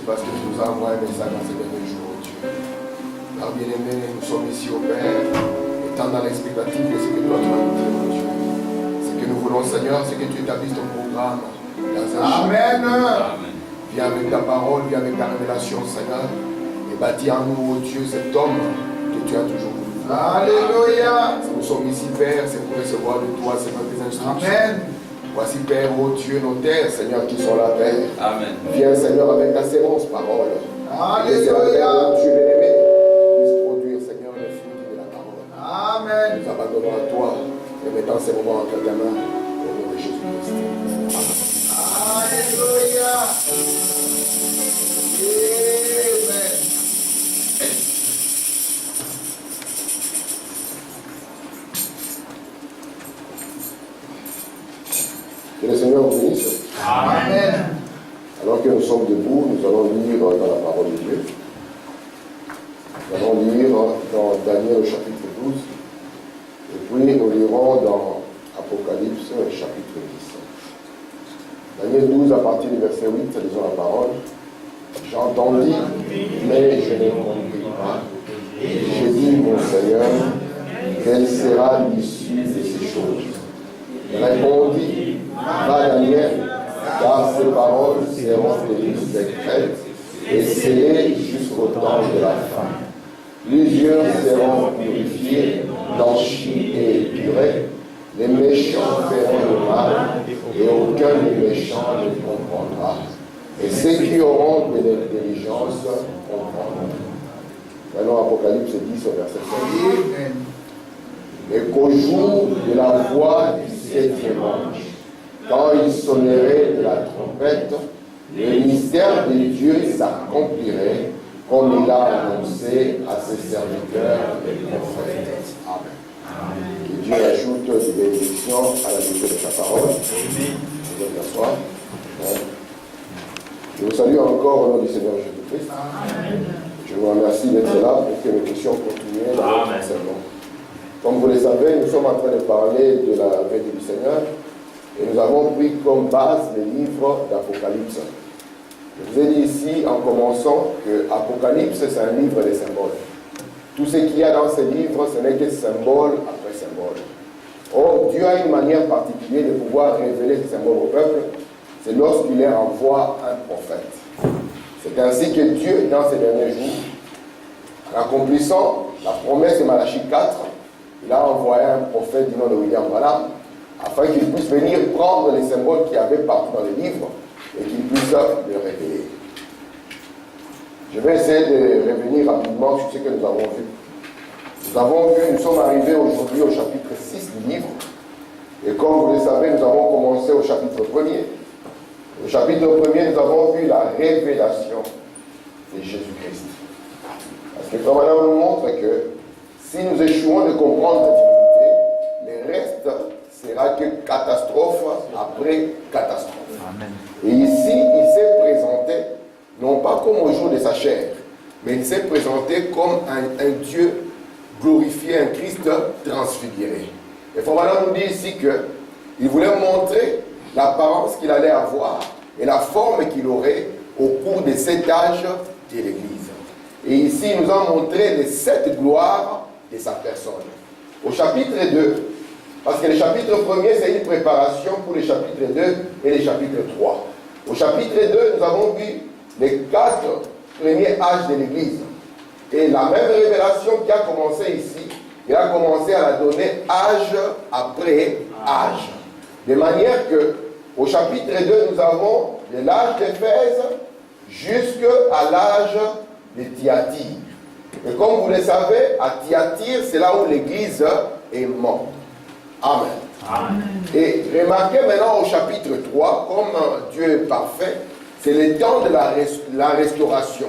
parce que tu nous as envoyé un message dans ces derniers jours, oh Dieu. Alors bien-aimé, nous sommes ici au Père, étant dans l'expectative de ce que toi tu vas nous dire, oh Dieu. Ce que nous voulons, Seigneur, c'est que tu établisses ton programme dans un Amen. Viens avec ta parole, viens avec ta révélation, Seigneur, et bâtis en nous, oh Dieu, cet homme que tu as toujours voulu. Alléluia. Si nous sommes ici, Père, c'est pour recevoir de toi, Seigneur, tes instructions. Amen. Voici, Père, oh Dieu, nos terres, Seigneur, qui sont là, Père. Amen. Viens, Seigneur, avec ta sémence parole. Alléluia. Oh Dieu bien-aimé, puisse produire, Seigneur, le fruit de la parole. Amen. Nous abandonnons à toi et mettons ces moments entre ta main au nom de Jésus-Christ. Alléluia. Amen. Que le Seigneur vous bénisse. Amen. Alors que nous sommes debout, nous allons lire dans la parole de Dieu. Nous allons lire dans Daniel chapitre 12. Et puis nous lirons dans Apocalypse chapitre 10. Daniel 12 à partir du verset 8, lisons la parole. J'entendis, mais je ne compris pas. J'ai dit, mon Seigneur, quelle sera l'issue de ces choses? Il répondit, va Daniel, car ces paroles seront tenues secrètes et scellées jusqu'au temps de la fin. Plusieurs seront purifiés, blanchis et épurés. Les méchants feront le mal, et aucun des méchants ne comprendra. Et ceux qui auront de l'intelligence comprendront. Maintenant, Apocalypse 10 au verset 5. Et qu'au jour de la voix du 7e ange, quand il sonnerait de la trompette, le mystère de Dieu s'accomplirait comme il a annoncé à ses serviteurs les prophètes. Amen. Que Dieu ajoute des bénédictions à la lecture de sa parole. Vous pouvez t'asseoir. Je vous salue encore au nom du Seigneur Jésus-Christ. Je vous remercie d'être là pour que nous puissions continuer dans notre enseignement. Comme vous le savez, nous sommes en train de parler de la venue du Seigneur et nous avons pris comme base le livre d'Apocalypse. Je vous ai dit ici en commençant que Apocalypse c'est un livre de symboles. Tout ce qu'il y a dans ce livre, ce n'est que symbole après symbole. Or, Dieu a une manière particulière de pouvoir révéler ces symboles au peuple, c'est lorsqu'il leur envoie un prophète. C'est ainsi que Dieu, dans ces derniers jours, en accomplissant la promesse de Malachie 4, il a envoyé un prophète du nom de William Branham, afin qu'il puisse venir prendre les symboles qu'il y avait partout dans les livres et qu'il puisse les révéler. Je vais essayer de revenir rapidement sur ce que nous avons vu. Nous sommes arrivés aujourd'hui au chapitre 6 du livre. Et comme vous le savez, nous avons commencé au chapitre 1er. Au chapitre 1er, nous avons vu la révélation de Jésus-Christ. Parce que comme on nous montre que si nous échouons de comprendre la divinité, le reste sera que catastrophe après catastrophe. Amen. Et ici, il s'est présenté, non pas comme au jour de sa chair, mais il s'est présenté comme un Dieu glorifié, un Christ transfiguré. Et Frère nous dit ici qu'il voulait montrer l'apparence qu'il allait avoir et la forme qu'il aurait au cours de 7 âges de l'Église. Et ici, il nous a montré les 7 gloires de sa personne. Au chapitre 2, parce que le chapitre 1er, c'est une préparation pour les chapitres 2 et les chapitres 3. Au chapitre 2, nous avons vu les 4 premiers âges de l'Église. Et la même révélation qui a commencé ici, il a commencé à la donner âge après âge. De manière que, au chapitre 2, nous avons de l'âge d'Éphèse jusqu'à l'âge de Thyatire. Et comme vous le savez, à Thyatire, c'est là où l'Église est morte. Amen. Amen. Et remarquez maintenant au chapitre 3, comme Dieu est parfait, c'est le temps de la restauration,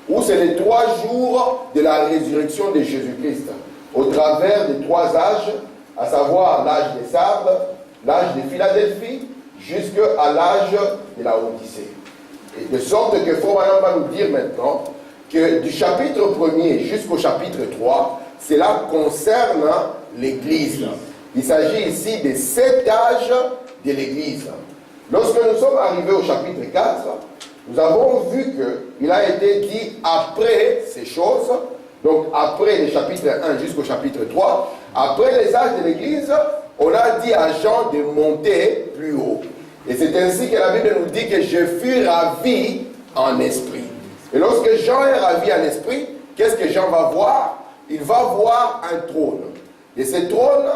où c'est les 3 jours de la résurrection de Jésus-Christ, au travers des 3 âges, à savoir l'âge des Sardes, l'âge de Philadelphie, jusqu'à l'âge de la Odyssée. Et de sorte que Fromanan va nous dire maintenant que du chapitre 1er jusqu'au chapitre 3, cela concerne l'Église. Il s'agit ici des 7 âges de l'Église. Lorsque nous sommes arrivés au chapitre 4, nous avons vu qu'il a été dit après ces choses, donc après les chapitres 1 jusqu'au chapitre 3, après les âges de l'Église, on a dit à Jean de monter plus haut. Et c'est ainsi que la Bible nous dit que je fus ravi en esprit. Et lorsque Jean est ravi en esprit, qu'est-ce que Jean va voir? Il va voir un trône. Et ce trône,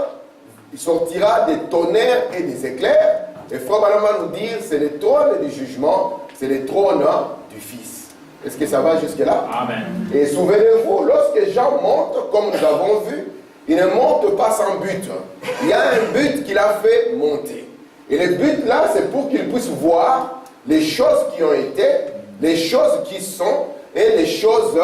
il sortira des tonnerres et des éclairs. Et Frère Branham va nous dire, c'est le trône du jugement, c'est le trône du Fils. Est-ce que ça va jusque-là? Amen. Et souvenez-vous, lorsque Jean monte, comme nous avons vu, il ne monte pas sans but. Il y a un but qu'il a fait monter. Et le but là, c'est pour qu'il puisse voir les choses qui ont été, les choses qui sont et les choses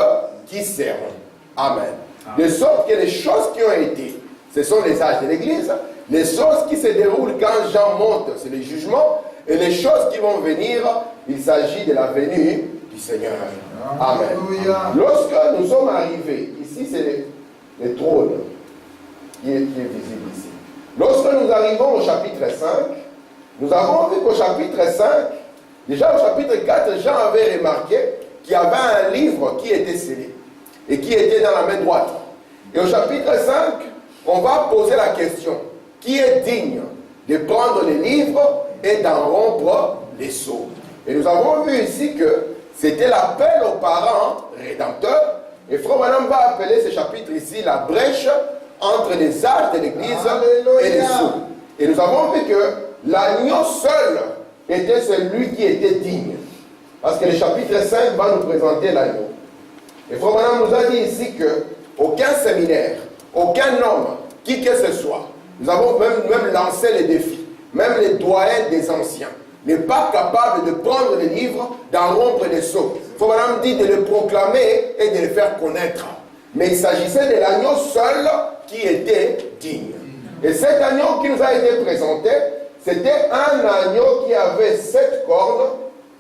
qui seront. Amen. De sorte que les choses qui ont été, ce sont les âges de l'Église. Les choses qui se déroulent quand Jean monte, c'est les jugements. Et les choses qui vont venir, il s'agit de la venue du Seigneur. Amen. Alléluia. Lorsque nous sommes arrivés, ici c'est le trône qui est visible ici. Lorsque nous arrivons au chapitre 5, nous avons vu qu'au chapitre 5, déjà au chapitre 4, Jean avait remarqué qu'il y avait un livre qui était scellé et qui était dans la main droite. Et au chapitre 5, on va poser la question, qui est digne de prendre les livres et d'en rompre les sceaux? Et nous avons vu ici que c'était l'appel aux parents rédempteurs. Et Frère Branham va appeler ce chapitre ici la brèche entre les âges de l'Église et les sceaux. Et nous avons vu que l'agneau seul était celui qui était digne. Parce que le chapitre 5 va nous présenter l'agneau. Et Frère Branham nous a dit ici qu'aucun séminaire, aucun homme, qui que ce soit, nous avons même lancé les défis, même les doyens des anciens, n'est pas capable de prendre le livre, d'en rompre les sceaux. Frère Branham dit de le proclamer et de le faire connaître. Mais il s'agissait de l'agneau seul qui était digne. Et cet agneau qui nous a été présenté, c'était un agneau qui avait 7 cornes,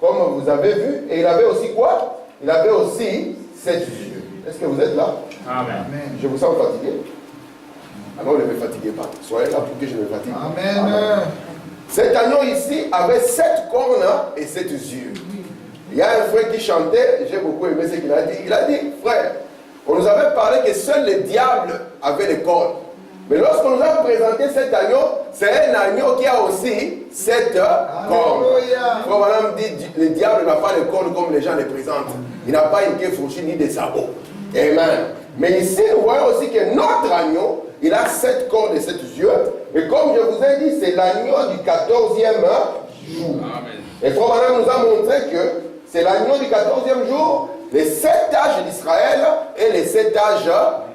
comme vous avez vu, et il avait aussi quoi? Il avait aussi 7 yeux. Est-ce que vous êtes là? Amen. Je vous sens fatigué? Alors ne me fatiguez pas. Soyez là pour que je me fatigue. Amen. Cet agneau ici avait 7 cornes et 7 yeux. Il y a un frère qui chantait, j'ai beaucoup aimé ce qu'il a dit. Il a dit, frère, on nous avait parlé que seul le diable avait les cornes. Mais lorsqu'on nous a présenté cet agneau, c'est un agneau qui a aussi 7 cornes. Frère Branham dit, le diable n'a pas les cornes comme les gens les présentent. Il n'a pas une queue fourchue ni des sabots. Amen. Mais ici, nous voyons aussi que notre agneau, il a 7 cornes et 7 yeux. Et comme je vous ai dit, c'est l'agneau du 14e jour. Amen. Et Frère Branham nous a montré que c'est l'agneau du 14e jour, les 7 âges d'Israël et les 7 âges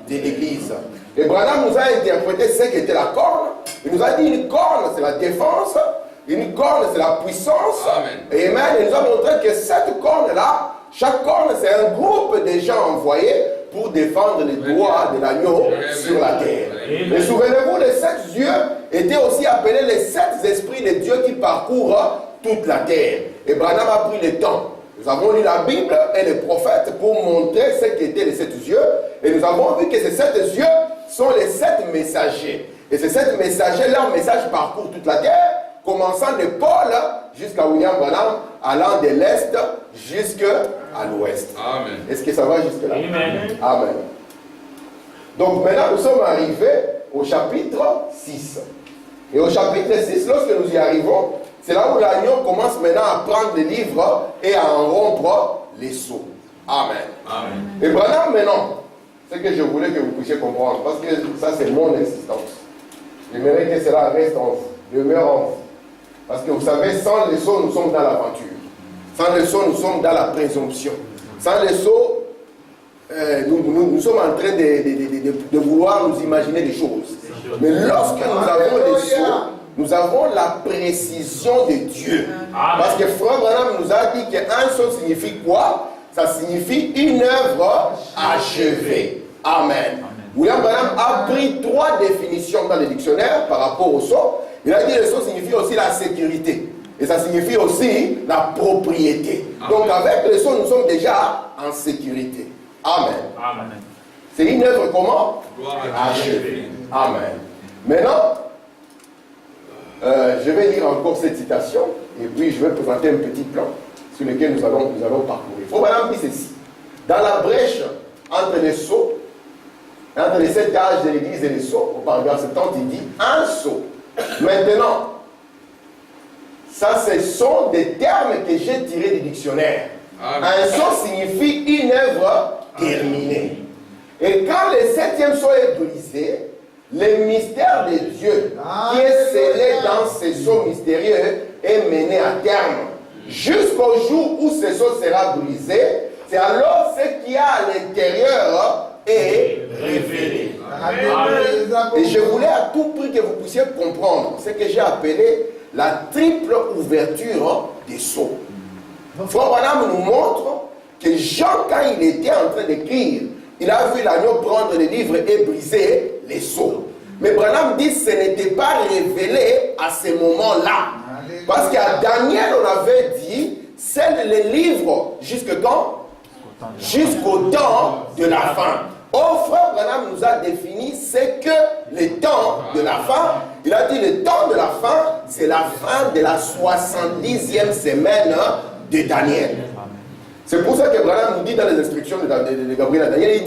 de l'Église. Et Branham nous a interprété ce qu'était la corne. Il nous a dit une corne, c'est la défense. Une corne, c'est la puissance. Amen. Et Amen. Il nous a montré que cette corne-là, chaque corne, c'est un groupe de gens envoyés pour défendre les droits de l'agneau sur la terre. Et souvenez-vous, les 7 yeux étaient aussi appelés les 7 esprits de Dieu qui parcourent toute la terre. Et Branham a pris le temps. Nous avons lu la Bible et les prophètes pour montrer ce qu'étaient les 7 yeux. Et nous avons vu que ces 7 yeux sont les 7 messagers. Et ces 7 messagers, leur message parcourt toute la terre, commençant de Paul jusqu'à William Branham, allant de l'Est jusqu'à l'Ouest. Amen. Est-ce que ça va jusque-là? Amen. Amen. Donc maintenant, nous sommes arrivés au chapitre 6. Et au chapitre 6, lorsque nous y arrivons, c'est là où l'agneau commence maintenant à prendre les livres et à en rompre les sceaux. Amen. Amen. Et Branham, maintenant, c'est que je voulais que vous puissiez comprendre, parce que ça, c'est mon existence. J'aimerais que cela reste en vous, demeure en vous. Parce que vous savez, sans les sceaux, nous sommes dans l'aventure. Sans les sceaux, nous sommes dans la présomption. Sans les sceaux, nous sommes en train de vouloir nous imaginer des choses. Mais lorsque nous avons les sceaux, nous avons la précision de Dieu. Amen. Parce que Frère Branham nous a dit qu'un sceau signifie quoi? Ça signifie une œuvre achevée. Amen. William Branham a pris 3 définitions dans le dictionnaire par rapport au sceau. Il a dit que le sceau signifie aussi la sécurité. Et ça signifie aussi la propriété. Amen. Donc avec le sceau, nous sommes déjà en sécurité. Amen. Amen. C'est une œuvre comment? Gloire Achevée. Amen. Maintenant, je vais lire encore cette citation et puis je vais présenter un petit plan. sur lesquels nous allons parcourir. Frère Branham dit ceci. Dans la brèche entre les sceaux, entre les 7 âges de l'église et les sceaux, au paragraphe 70, il dit un sceau. Maintenant, ça ce sont des termes que j'ai tirés du dictionnaire. Amen. Un sceau signifie une œuvre terminée. Et quand le 7e sceau est brisé, le mystère de Dieu qui est scellé dans ce sceau mystérieux est mené à terme. Jusqu'au jour où ce sceau sera brisé, c'est alors ce qu'il y a à l'intérieur est révélé. Amen. Et je voulais à tout prix que vous puissiez comprendre ce que j'ai appelé la triple ouverture des sceaux. Frère Branham nous montre que Jean, quand il était en train d'écrire, il a vu l'agneau prendre le livre et briser les sceaux. Mais Branham dit que ce n'était pas révélé à ce moment-là. Parce qu'à Daniel, on avait dit, scelle les livres jusqu'à quand? Jusqu'au temps de la fin. Oh, frère Branham nous a défini c'est que le temps de la fin. Il a dit le temps de la fin, c'est la fin de la 70e semaine de Daniel. C'est pour ça que Branham nous dit dans les instructions de Gabriel à Daniel,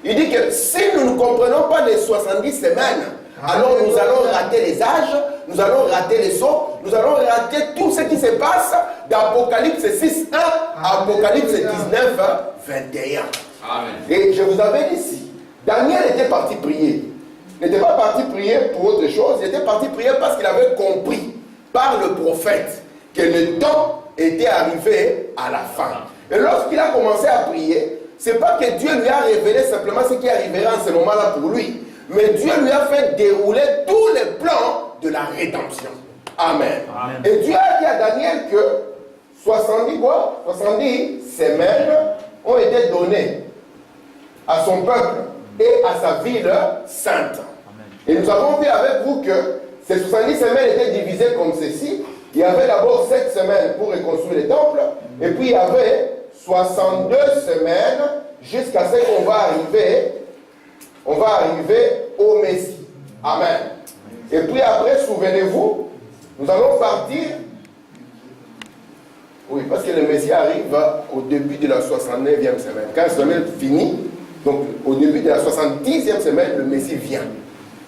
il dit que si nous ne comprenons pas les 70 semaines, alors nous allons rater les âges, nous allons rater les sceaux, nous allons rater tout ce qui se passe d'Apocalypse 6, 1 à Apocalypse 19, 21. Amen. Et je vous avais dit ici, Daniel était parti prier. Il n'était pas parti prier pour autre chose, il était parti prier parce qu'il avait compris par le prophète que le temps était arrivé à la fin. Et lorsqu'il a commencé à prier, ce n'est pas que Dieu lui a révélé simplement ce qui arrivera en ce moment-là pour lui, mais Dieu lui a fait dérouler tous les plans de la rédemption. Amen. Amen. Et Dieu a dit à Daniel que 70 semaines ont été données à son peuple et à sa ville sainte. Amen. Et nous avons vu avec vous que ces 70 semaines étaient divisées comme ceci. Il y avait d'abord 7 semaines pour reconstruire le temple, et puis il y avait 62 semaines jusqu'à ce qu'on va arriver au Messie. Amen. Et puis après, souvenez-vous, nous allons partir. Oui, parce que le Messie arrive au début de la 69e semaine. Quand la semaine finit, donc au début de la 70e semaine, le Messie vient.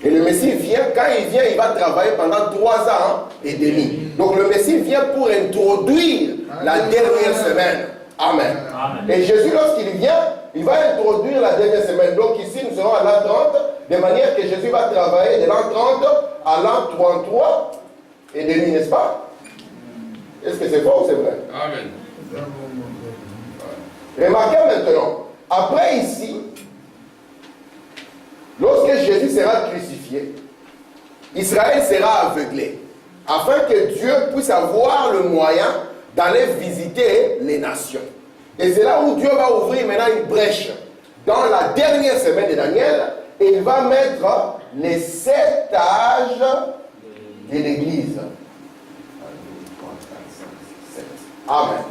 Et le Messie vient, quand il vient, il va travailler pendant 3 ans et demi. Donc le Messie vient pour introduire la dernière semaine. Amen. Amen. Et Jésus, lorsqu'il vient, il va introduire la dernière semaine. Donc ici, nous serons à l'an 30, de manière que Jésus va travailler de l'an 30 à l'an 33 et demi, n'est-ce pas? Est-ce que c'est faux ou c'est vrai? Amen. Remarquez maintenant, après ici, lorsque Jésus sera crucifié, Israël sera aveuglé, afin que Dieu puisse avoir le moyen d'aller visiter les nations. Et c'est là où Dieu va ouvrir maintenant une brèche dans la dernière semaine de Daniel, et il va mettre les 7 âges de l'Église. Amen.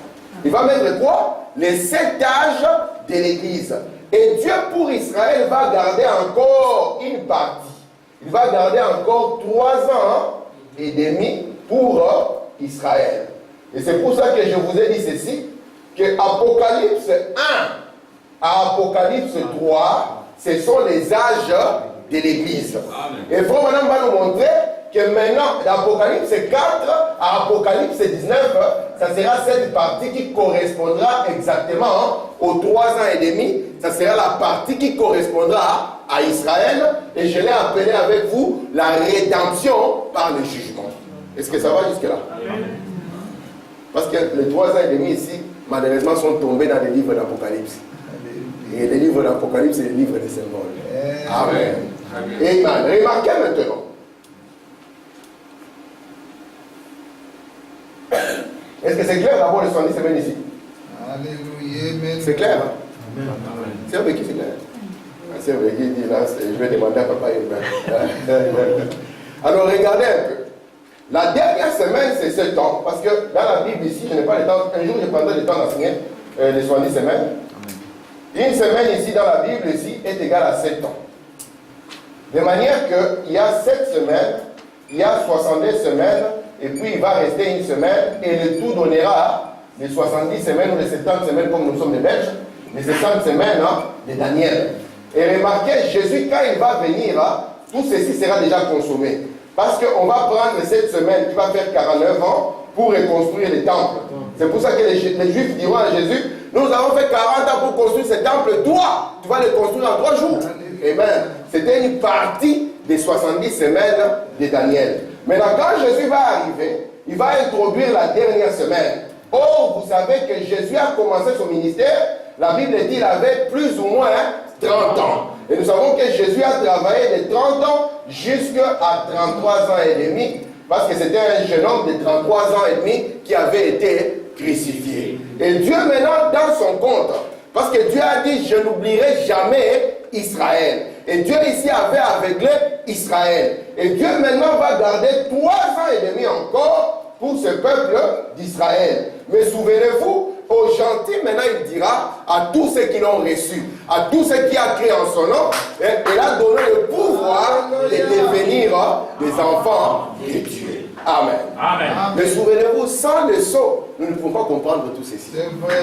Il va mettre quoi? Les 7 âges de l'Église. Et Dieu pour Israël va garder encore une partie. Il va garder encore 3 ans et demi pour Israël. Et c'est pour ça que je vous ai dit ceci, que Apocalypse 1 à Apocalypse 3, ce sont les âges de l'Église. Et Frère Branham va nous montrer que maintenant, d'Apocalypse 4 à Apocalypse 19, ça sera cette partie qui correspondra exactement aux 3 ans et demi. Ça sera la partie qui correspondra à Israël. Et je l'ai appelé avec vous la rédemption par le jugement. Est-ce que ça va jusque-là? Parce que les 3 ans et demi ici, malheureusement, sont tombés dans les livres d'Apocalypse. Et les livres d'Apocalypse, c'est les livres des symboles. Amen. Amen. Remarquez maintenant. Est-ce que c'est clair d'abord les 70 semaines ici? Alléluia. C'est clair, hein? C'est avec qui c'est clair? C'est avec qui dit là, je vais demander à papa Alors regardez un peu. La dernière semaine, c'est 7 ans, parce que dans la Bible ici, je n'ai pas le temps, un jour je prendrai le temps d'enseigner les 70 semaines. Une semaine ici dans la Bible ici est égale à 7 ans. De manière qu'il y a 7 semaines, il y a 62 semaines, et puis il va rester une semaine, et le tout donnera les 70 semaines ou les 70 semaines comme nous sommes les Belges, les 60 semaines de Daniel. Et remarquez, Jésus, quand il va venir, tout ceci sera déjà consommé. Parce qu'on va prendre cette semaine qui va faire 49 ans pour reconstruire les temples. C'est pour ça que les Juifs diront à Jésus, nous avons fait 40 ans pour construire ce temple, toi, tu vas le construire en 3 jours. Amen. C'était une partie des 70 semaines de Daniel. Maintenant, quand Jésus va arriver, il va introduire la dernière semaine. Or, vous savez que Jésus a commencé son ministère, la Bible dit qu'il avait plus ou moins 30 ans. Et nous savons que Jésus a travaillé de 30 ans jusqu'à 33 ans et demi, parce que c'était un jeune homme de 33 ans et demi qui avait été crucifié. Et Dieu maintenant, dans son compte, parce que Dieu a dit, je n'oublierai jamais Israël. Et Dieu ici avait aveuglé Israël. Et Dieu maintenant va garder 3 ans et demi encore pour ce peuple d'Israël. Mais souvenez-vous, aux gentils, maintenant il dira à tous ceux qui l'ont reçu, à tous ceux qui ont créé en son nom, il a donné le pouvoir de devenir des enfants de Dieu. Amen. Amen. Mais souvenez-vous, sans le sceau, nous ne pouvons pas comprendre tout ceci.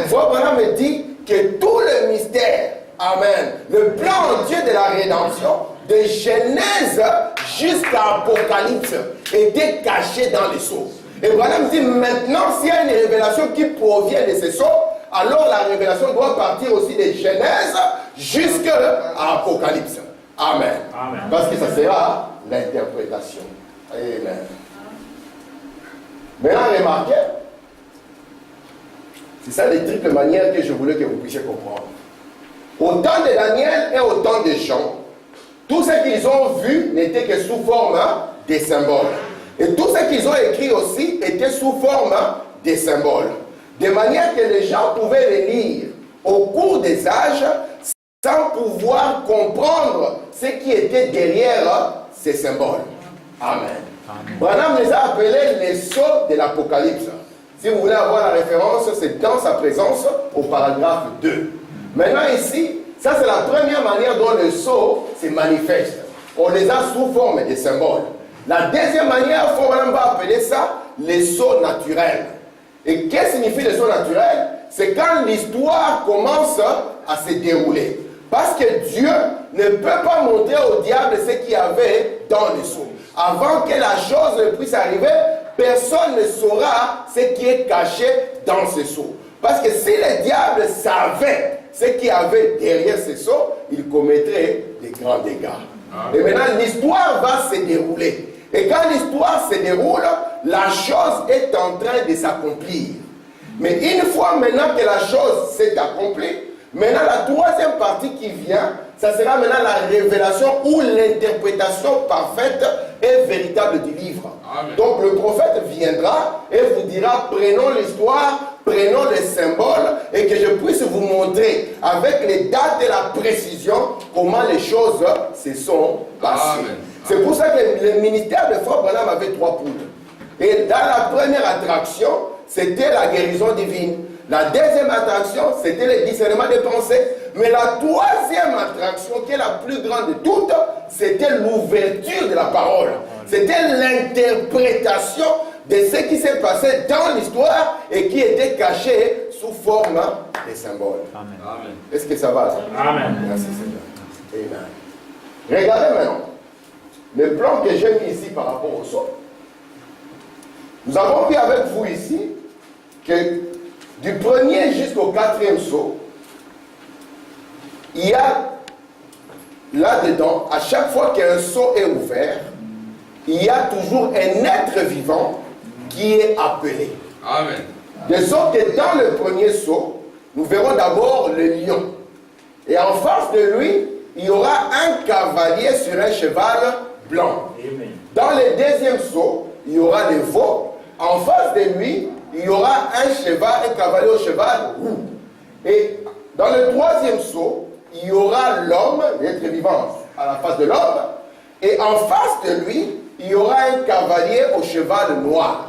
Frère Branham me dit que tout le mystère, amen, le plan Dieu de la rédemption, de Genèse jusqu'à Apocalypse, était caché dans les sceaux. Et Branham dit maintenant, s'il y a une révélation qui provient de ces sceaux, alors la révélation doit partir aussi de Genèse jusqu'à Apocalypse. Amen. Amen. Parce que ça sera l'interprétation. Amen. Maintenant, remarquez, c'est ça les triples manières que je voulais que vous puissiez comprendre. Au temps de Daniel et au temps de Jean, tout ce qu'ils ont vu n'était que sous forme des symboles. Et tout ce qu'ils ont écrit aussi était sous forme des symboles. De manière que les gens pouvaient les lire au cours des âges sans pouvoir comprendre ce qui était derrière ces symboles. Amen. Branham les a appelés les sceaux de l'Apocalypse. Si vous voulez avoir la référence, c'est dans sa présence au paragraphe 2. Maintenant ici, ça c'est la première manière dont le sceau se manifeste. On les a sous forme de symboles. La deuxième manière, on va appeler ça les sceaux naturels. Et qu'est-ce que signifie les sceaux naturels? C'est quand l'histoire commence à se dérouler. Parce que Dieu ne peut pas montrer au diable ce qu'il y avait dans les sceaux. Avant que la chose ne puisse arriver, personne ne saura ce qui est caché dans ces sceaux. Parce que si le diable savait ce qu'il y avait derrière ces sceaux, il commettrait des grands dégâts. Et maintenant, l'histoire va se dérouler. Et quand l'histoire se déroule, la chose est en train de s'accomplir. Mais une fois maintenant que la chose s'est accomplie, maintenant la troisième partie qui vient, ça sera maintenant la révélation ou l'interprétation parfaite et véritable du livre. Amen. Donc le prophète viendra et vous dira, prenons l'histoire, prenons les symboles et que je puisse vous montrer avec les dates et la précision comment les choses se sont passées. C'est pour ça que le ministère de Frère Branham avait 3 poudres. Et dans la première attraction, c'était la guérison divine. La deuxième attraction, c'était le discernement des pensées. Mais la troisième attraction, qui est la plus grande de toutes, c'était l'ouverture de la parole. C'était l'interprétation de ce qui s'est passé dans l'histoire et qui était caché sous forme de symboles. Amen. Est-ce que ça va? Amen. Merci Seigneur. Amen. Regardez maintenant le plan que j'ai mis ici par rapport au sceau. Nous avons vu avec vous ici que du premier jusqu'au 4e sceau, il y a là-dedans, à chaque fois qu'un sceau est ouvert, il y a toujours un être vivant qui est appelé. Amen. De sorte que dans le premier sceau, nous verrons d'abord le lion. Et en face de lui, il y aura un cavalier sur un cheval blanc. Amen. Dans le deuxième sceau, il y aura le veau. En face de lui, il y aura un cavalier au cheval roux. Et dans le troisième sceau, il y aura l'homme, l'être vivant à la face de l'homme. Et en face de lui, il y aura un cavalier au cheval noir.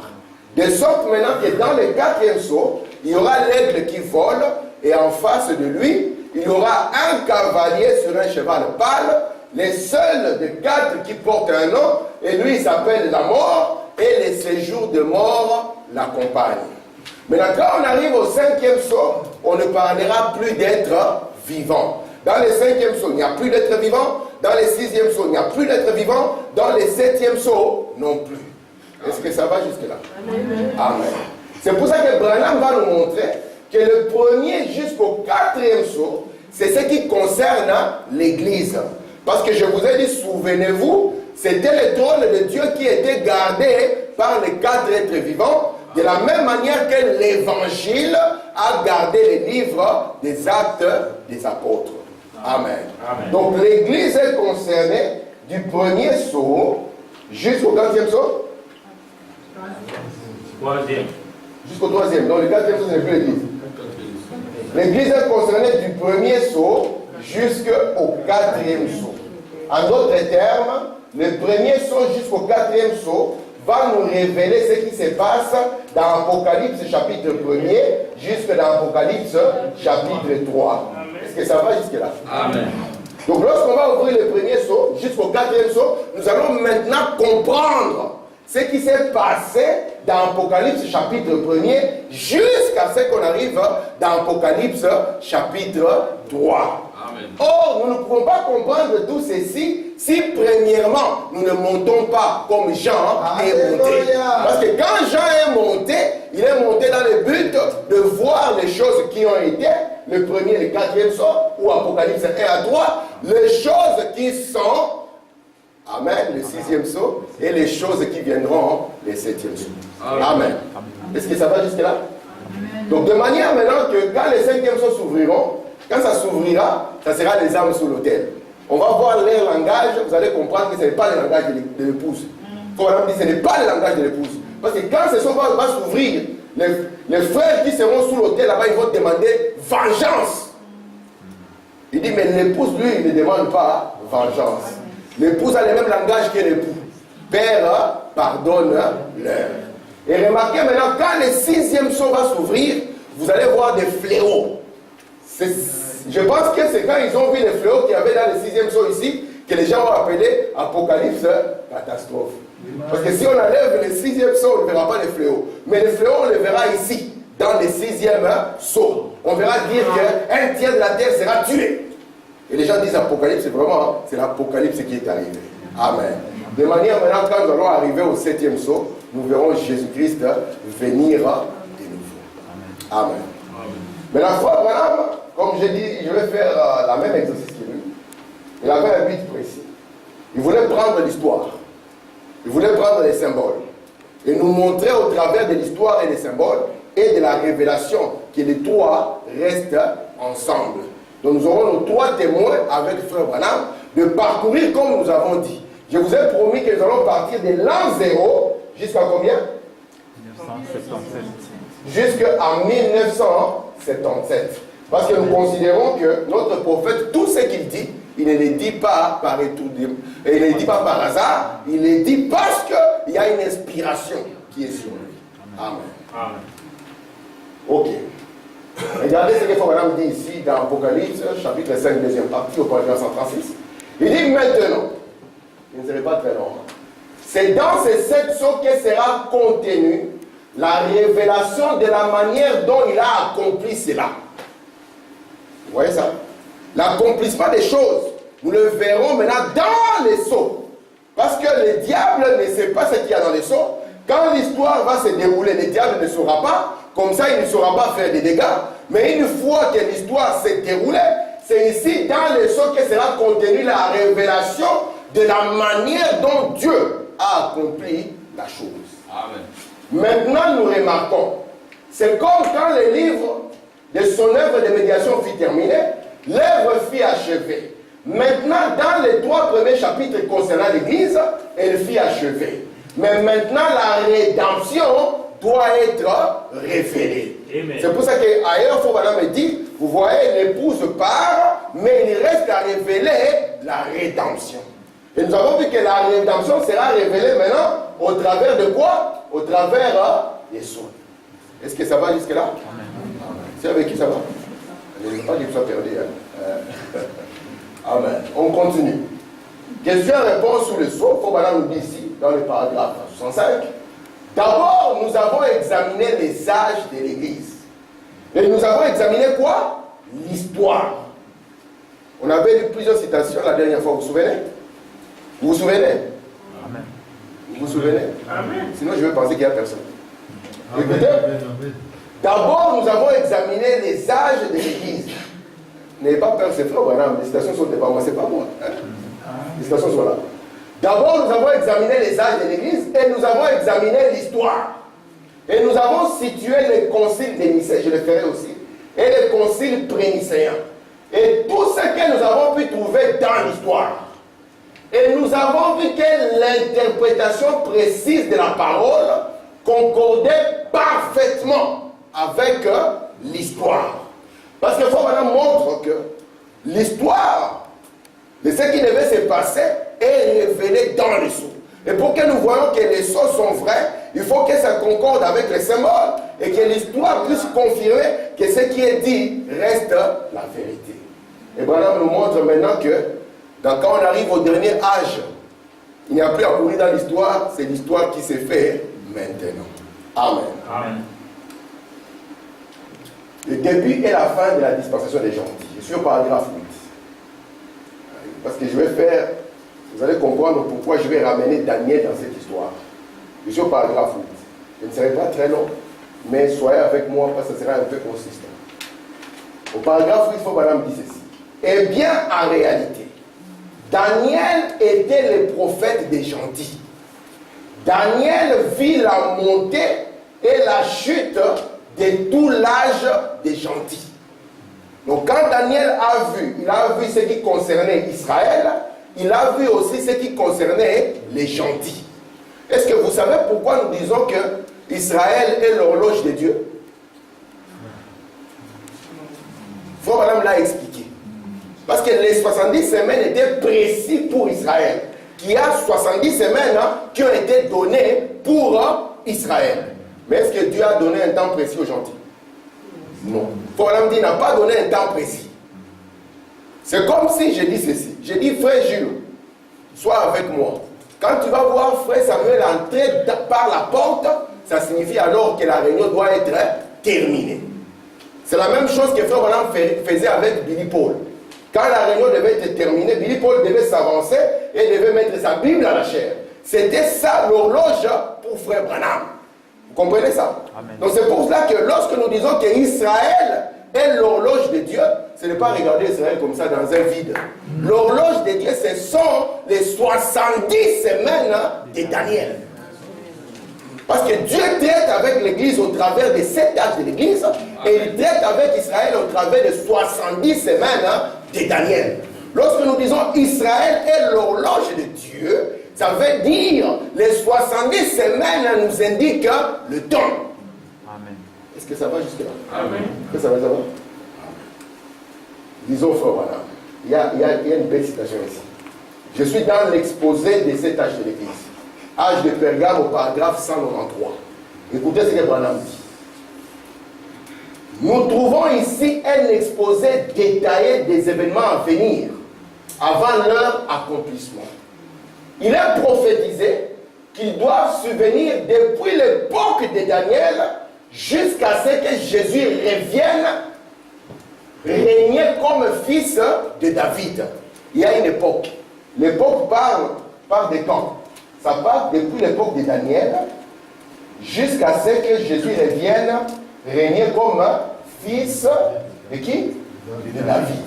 De sorte maintenant que dans le 4e sceau, il y aura l'aigle qui vole. Et en face de lui, il y aura un cavalier sur un cheval pâle. Les seuls de 4 qui portent un nom. Et lui, il s'appelle la mort. Et les séjours de mort l'accompagnent. Maintenant, quand on arrive au 5e sceau, on ne parlera plus d'être vivant. Dans le 5e sceau, il n'y a plus d'être vivant. Dans le 6e sceau, il n'y a plus d'être vivant. Dans le 7e sceau, non plus. Est-ce que ça va jusque-là? Amen. C'est pour ça que Branham va nous montrer que le premier jusqu'au 4e sceau, c'est ce qui concerne l'Église. Parce que je vous ai dit, souvenez-vous, c'était le trône de Dieu qui était gardé par les 4 êtres vivants, de la même manière que l'Évangile a gardé les livres des actes des apôtres. Amen. Amen. Donc l'Église est concernée du premier sceau jusqu'au 4e sceau. 3e. Jusqu'au 3e. Donc le 4e sceau, ce n'est plus l'Église. L'Église est concernée du premier sceau jusqu'au 4e sceau. En d'autres termes, le premier sceau jusqu'au 4e sceau va nous révéler ce qui se passe dans Apocalypse chapitre 1er jusque dans Apocalypse chapitre 3. Est-ce que ça va jusque-là? Amen. Donc lorsqu'on va ouvrir le premier sceau jusqu'au 4e sceau, nous allons maintenant comprendre ce qui s'est passé dans Apocalypse chapitre 1er jusqu'à ce qu'on arrive dans Apocalypse chapitre 3. Amen. Or, nous ne pouvons pas comprendre tout ceci si premièrement nous ne montons pas comme Jean est monté. Parce que quand Jean est monté, il est monté dans le but de voir les choses qui ont été, le premier et le 4e sceau, ou Apocalypse 1 à 3, les choses qui sont, amen, le 6e sceau, et les choses qui viendront, le 7e sceau. Amen. Est-ce que ça va jusque là? Donc de manière maintenant que quand les 5e sceaux s'ouvriront, quand ça s'ouvrira, ça sera les âmes sous l'autel. On va voir leur langage, vous allez comprendre que ce n'est pas le langage de l'épouse. Comme on dit, ce n'est pas le langage de l'épouse. Parce que quand ce son va s'ouvrir, les frères qui seront sous l'autel là-bas, ils vont demander vengeance. Il dit, mais l'épouse, lui, il ne demande pas vengeance. L'épouse a le même langage que l'époux. Père, pardonne-leur. Et remarquez maintenant, quand le 6e sceau va s'ouvrir, vous allez voir des fléaux. Je pense que c'est quand ils ont vu les fléaux qu'il y avait dans le 6e sceau ici, que les gens ont appelé Apocalypse catastrophe. Parce que si on enlève le 6e sceau, on ne verra pas les fléaux. Mais les fléaux, on les verra ici, dans le 6e sceau. On verra dire qu'un tiers de la terre sera tué. Et les gens disent Apocalypse, c'est vraiment, c'est l'Apocalypse qui est arrivé. Amen. De manière maintenant, quand nous allons arriver au 7e sceau, nous verrons Jésus-Christ venir de nouveau. Amen. Maintenant, frère Branham, comme j'ai dit, je vais faire la même exercice que lui. Il avait un but précis. Il voulait prendre l'histoire. Il voulait prendre les symboles. Et nous montrer au travers de l'histoire et des symboles et de la révélation que les trois restent ensemble. Donc nous aurons nos 3 témoins avec frère Branham de parcourir comme nous avons dit. Je vous ai promis que nous allons partir de l'an 0 jusqu'à combien? 1977. Jusqu'en 1977. Parce que nous considérons que notre prophète, tout ce qu'il dit, il ne le dit pas par étourdi, il ne le dit pas par hasard, il le dit parce qu'il y a une inspiration qui est sur lui. Amen. Amen. Ok. Regardez ce que Frère dit ici dans Apocalypse, chapitre 5, deuxième partie, au paragraphe 136. Il dit maintenant, il ne serait pas très long, c'est dans ces 7 sceaux que sera contenue la révélation de la manière dont il a accompli cela. Vous voyez ça? L'accomplissement des choses, nous le verrons maintenant dans les sceaux. Parce que le diable ne sait pas ce qu'il y a dans les sceaux. Quand l'histoire va se dérouler, le diable ne saura pas. Comme ça, il ne saura pas faire des dégâts. Mais une fois que l'histoire s'est déroulée, c'est ici, dans les sceaux, que sera contenue la révélation de la manière dont Dieu a accompli la chose. Amen. Maintenant, nous remarquons, c'est comme quand le livre de son œuvre de médiation fut terminé, l'œuvre fut achevée. Maintenant, dans les 3 premiers chapitres concernant l'Église, elle fut achevée. Mais maintenant, la rédemption doit être révélée. C'est pour ça qu'ailleurs, Fourbana me dit, vous voyez, l'épouse part, mais il reste à révéler la rédemption. Et nous avons vu que la rédemption sera révélée maintenant au travers de quoi? Au travers des sceaux. Est-ce que ça va jusque-là? C'est avec qui ça va? Je ne veux pas qu'il soit perdu. Amen. On continue. Question-réponse sous le sceau. Fourbana nous dit ici, dans le paragraphe 65. D'abord, nous avons examiné les âges de l'Église. Et nous avons examiné quoi? L'histoire. On avait lu plusieurs citations la dernière fois, vous vous souvenez? Vous vous souvenez? Amen. Vous vous souvenez? Amen. Sinon, je vais penser qu'il n'y a personne. Amen. Écoutez, Amen. d'abord, nous avons examiné les âges de l'Église. N'ayez pas peur, c'est frère, voilà, les citations sont devant moi, c'est pas moi. Hein? Les citations sont là. D'abord, nous avons examiné les âges de l'Église et nous avons examiné l'histoire. Et nous avons situé le concile de Nicée, je le ferai aussi, et le concile prénicéen. Et tout ce que nous avons pu trouver dans l'histoire. Et nous avons vu que l'interprétation précise de la parole concordait parfaitement avec l'histoire. Parce que Frère Branham montre que l'histoire de ce qui devait se passer est révélée dans les sceaux. Et pour que nous voyons que les sceaux sont vrais, il faut que ça concorde avec les symboles et que l'histoire puisse confirmer que ce qui est dit reste la vérité. Et Branham nous montre maintenant que quand on arrive au dernier âge, il n'y a plus à courir dans l'histoire, c'est l'histoire qui s'est faite maintenant. Amen. Amen. Le début et la fin de la dispensation des gentils. Je suis au paragraphe 8. Parce que je vais faire, vous allez comprendre pourquoi je vais ramener Daniel dans cette histoire. Je suis au paragraphe 8. Je ne serai pas très long, mais soyez avec moi parce que ça sera un peu consistant. Au paragraphe 8, Frère Branham dit ceci. Eh bien, en réalité, Daniel était le prophète des gentils. Daniel vit la montée et la chute de tout l'âge des gentils. Donc quand Daniel a vu, il a vu ce qui concernait Israël, il a vu aussi ce qui concernait les gentils. Est-ce que vous savez pourquoi nous disons que Israël est l'horloge de Dieu? Frère Branham l'a expliqué. Parce que les 70 semaines étaient précis pour Israël. Il y a 70 semaines qui ont été données pour Israël. Mais est-ce que Dieu a donné un temps précis aux gentils? Non. Frère Branham dit, il n'a pas donné un temps précis. C'est comme si je dis ceci. Je dis, frère Jules, sois avec moi. Quand tu vas voir frère Samuel entrer par la porte, ça signifie alors que la réunion doit être terminée. C'est la même chose que frère Branham faisait avec Billy Paul. Quand la réunion devait être terminée, Billy Paul devait s'avancer et devait mettre sa Bible à la chair. C'était ça l'horloge pour frère Branham. Vous comprenez ça? Amen. Donc c'est pour cela que lorsque nous disons qu'Israël est l'horloge de Dieu, ce n'est pas regarder Israël comme ça dans un vide. L'horloge de Dieu, ce sont les 70 semaines de Daniel. Parce que Dieu traite avec l'Église au travers de 7 âges de l'Église et il traite avec Israël au travers de 70 semaines de Daniel. Lorsque nous disons Israël est l'horloge de Dieu, ça veut dire les 70 semaines nous indiquent le temps. Amen. Est-ce que ça va jusque-là? Amen. Est-ce que ça va? Disons, frère, voilà. Il y a une belle citation ici. Je suis dans l'exposé de cet âge de l'Église. Âge de Pergame au paragraphe 193. Écoutez ce que Branham dit. Nous trouvons ici un exposé détaillé des événements à venir avant leur accomplissement. Il est prophétisé qu'ils doivent survenir depuis l'époque de Daniel jusqu'à ce que Jésus revienne régner comme fils de David. Il y a une époque. L'époque parle des temps. Ça part depuis l'époque de Daniel jusqu'à ce que Jésus revienne régner comme fils de qui? De David.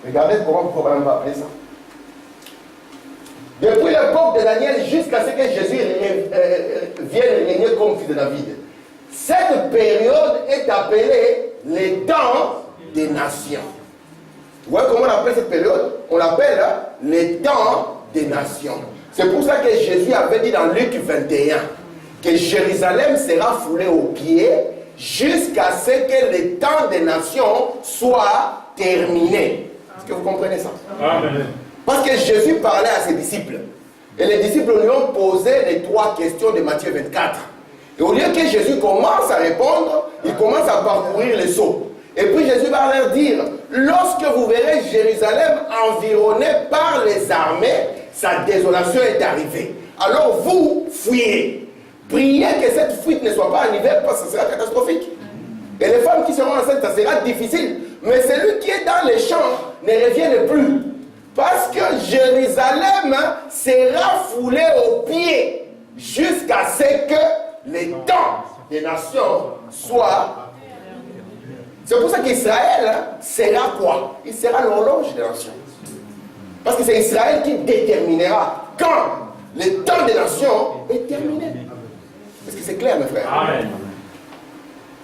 Regardez comment on va appeler ça. Depuis l'époque de Daniel jusqu'à ce que Jésus vienne régner comme fils de David. Cette période est appelée les temps des nations. Vous voyez comment on appelle cette période? On l'appelle les temps des nations. C'est pour ça que Jésus avait dit dans Luc 21 que Jérusalem sera foulée aux pieds jusqu'à ce que le temps des nations soit terminé. Est-ce que vous comprenez ça? Amen. Parce que Jésus parlait à ses disciples. Et les disciples lui ont posé les 3 questions de Matthieu 24. Et au lieu que Jésus commence à répondre, il commence à parcourir les sceaux. Et puis Jésus va leur dire, lorsque vous verrez Jérusalem environnée par les armées, sa désolation est arrivée. Alors vous fuyez. Priez que cette fuite ne soit pas en hiver parce que ce sera catastrophique. Et les femmes qui seront enceintes, ça sera difficile. Mais celui qui est dans les champs ne revienne plus. Parce que Jérusalem sera foulé aux pieds jusqu'à ce que les temps des nations soient. C'est pour ça qu'Israël sera quoi? Il sera l'horloge des nations. Parce que c'est Israël qui déterminera quand le temps des nations est terminé. Est-ce que c'est clair, mes frères? Amen.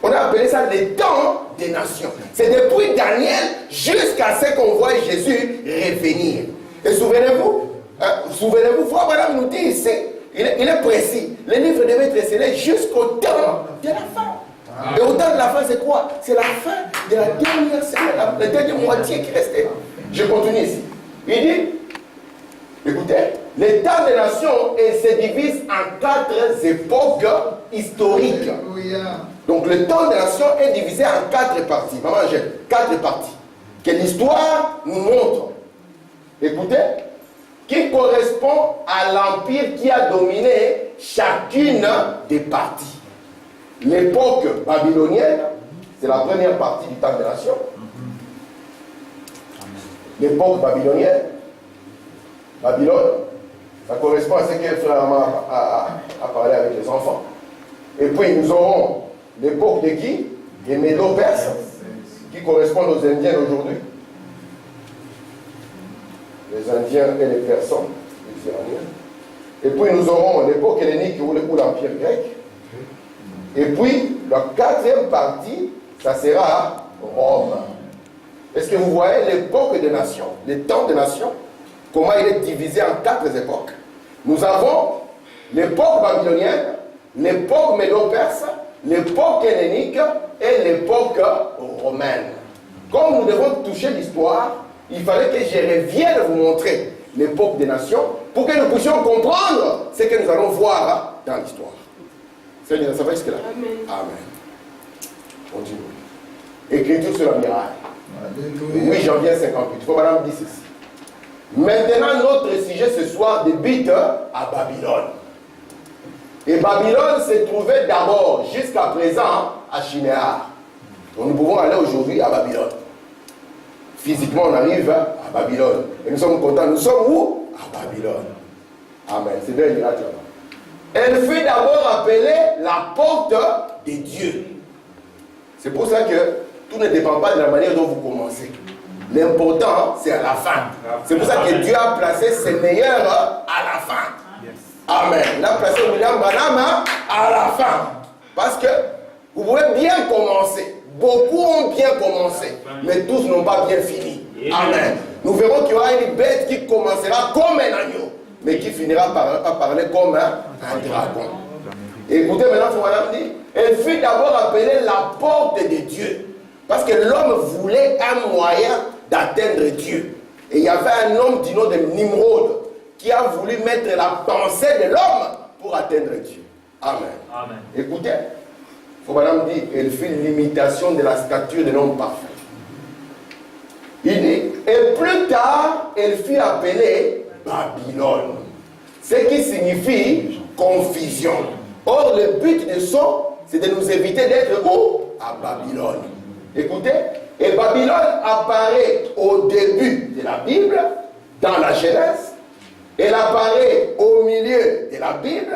On a appelé ça le temps des nations. C'est depuis Daniel jusqu'à ce qu'on voit Jésus revenir. Et souvenez-vous, Frère Branham nous dit ici, il est précis, le livre devait être scellé jusqu'au temps de la fin. Et au temps de la fin, c'est quoi? C'est la fin de la dernière semaine, la dernière moitié qui restait. Je continue ici. Il dit, écoutez, le temps des nations, il se divise en 4 époques historiques. Alléluia. Donc le temps des nations est divisé en 4 parties. Maman, j'ai 4 parties que l'histoire nous montre. Écoutez, qui correspond à l'empire qui a dominé chacune des parties. L'époque babylonienne, c'est la première partie du temps des nations. L'époque babylonienne, Babylone, ça correspond à ce que Frère Amar a parlé avec les enfants. Et puis nous aurons l'époque de qui? Les Médo-Perses, qui correspondent aux Indiens d'aujourd'hui. Les Indiens et les Persans, les Iraniens. Et puis nous aurons l'époque hellénique ou l'Empire grec. Et puis la 4e partie, ça sera Rome. Est-ce que vous voyez l'époque des nations, le temps des nations? Comment il est divisé en 4 époques? Nous avons l'époque babylonienne, l'époque médo-perse, l'époque hellénique et l'époque romaine. Comme nous devons toucher l'histoire, il fallait que je revienne vous montrer l'époque des nations pour que nous puissions comprendre ce que nous allons voir dans l'histoire. Ça va jusque-là? Amen. Amen. Continue. Écriture sur la muraille. Alléluia. 8 janvier 58. Il faut Madame dire ceci. Maintenant, notre sujet ce soir débute à Babylone. Et Babylone s'est trouvée d'abord, jusqu'à présent, à Shinéar. Donc nous pouvons aller aujourd'hui à Babylone. Physiquement, on arrive à Babylone. Et nous sommes contents. Nous sommes où? À Babylone. Amen. C'est bien miracle. Elle fut d'abord appelée la porte des dieux. C'est pour ça que tout ne dépend pas de la manière dont vous commencez. L'important, c'est à la fin. C'est pour ça que Dieu a placé ses meilleurs à la fin. Amen. Il a placé William Branham à la fin. Parce que vous pouvez bien commencer. Beaucoup ont bien commencé, mais tous n'ont pas bien fini. Amen. Nous verrons qu'il y aura une bête qui commencera comme un agneau, mais qui finira par parler comme un dragon. Écoutez maintenant, Madame dit, elle fut d'abord appelée la porte de Dieu. Parce que l'homme voulait un moyen d'atteindre Dieu. Et il y avait un homme du nom de Nimrod qui a voulu mettre la pensée de l'homme pour atteindre Dieu. Amen. Amen. Écoutez, Madame dit, elle fit l'imitation de la stature de l'homme parfait. Il dit, et plus tard, elle fut appelée Babylone, ce qui signifie confusion. Or, le but de ça, c'est de nous éviter d'être où? À Babylone. Écoutez, et Babylone apparaît au début de la Bible, dans la Genèse. Elle apparaît au milieu de la Bible.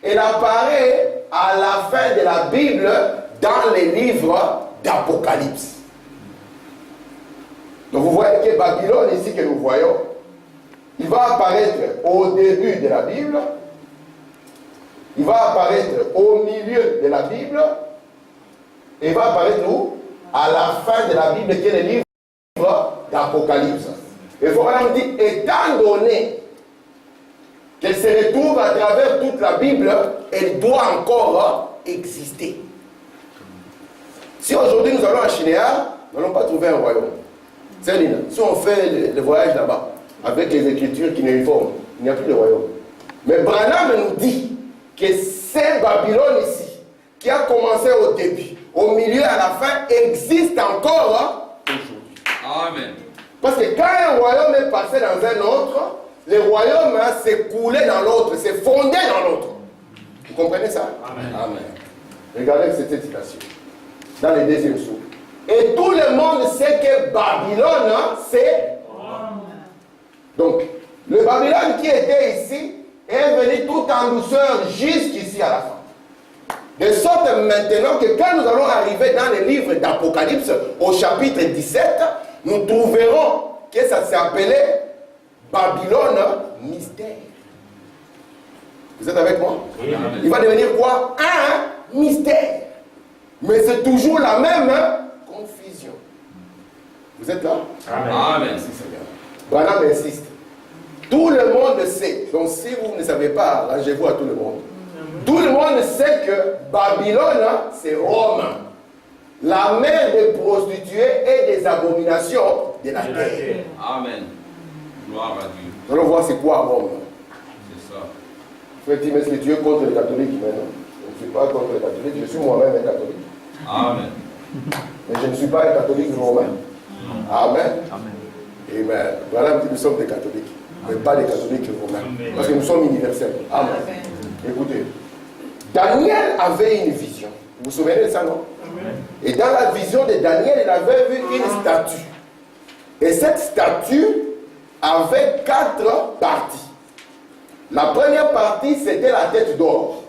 Elle apparaît à la fin de la Bible dans les livres d'Apocalypse. Donc vous voyez que Babylone ici que nous voyons, il va apparaître au début de la Bible, il va apparaître au milieu de la Bible, et il va apparaître où? À la fin de la Bible qui est le livre d'Apocalypse. Et Frère dit, étant donné qu'elle se retrouve à travers toute la Bible, elle doit encore exister. Si aujourd'hui nous allons à Shinéar, nous n'allons pas trouver un royaume. C'est-à-dire, si on fait le voyage là-bas, avec les écritures qui nous informent, il n'y a plus de royaume. Mais Branham nous dit que c'est Babylone ici, qui a commencé au début, au milieu, à la fin, existe encore aujourd'hui. Amen. Parce que quand un royaume est passé dans un autre, le royaume s'est coulé dans l'autre, s'est fondé dans l'autre. Vous comprenez ça? Amen. Amen. Regardez cette citation. Dans le deuxième souffle. Et tout le monde sait que Babylone, c'est Rome. Donc, le Babylone qui était ici est venu tout en douceur jusqu'ici à la fin. De sorte maintenant que quand nous allons arriver dans le livre d'Apocalypse au chapitre 17, nous trouverons que ça s'appelait Babylone mystère. Vous êtes avec moi? Oui. Il va devenir quoi? Un mystère. Mais c'est toujours la même confusion. Vous êtes là? Amen. Amen. Merci Seigneur. Branham insiste. Tout le monde sait. Donc si vous ne savez pas, rangez-vous à tout le monde. Tout le monde sait que Babylone, c'est Rome. La mère des prostituées et des abominations de la terre. Amen. Gloire à Dieu. Nous allons voir c'est quoi Rome. C'est ça. Frère Tim, est-ce que tu es contre les catholiques maintenant? Je ne suis pas contre les catholiques, je suis moi-même un catholique. Amen. Mais je ne suis pas un catholique romain. Amen. Amen. Amen. Voilà, nous sommes des catholiques, mais pas des catholiques romains. Parce que nous sommes universels. Amen. Écoutez, Daniel avait une vision. Vous vous souvenez de ça, non? Amen. Et dans la vision de Daniel, il avait vu une statue. Et cette statue avait 4 parties. La première partie, c'était la tête d'or.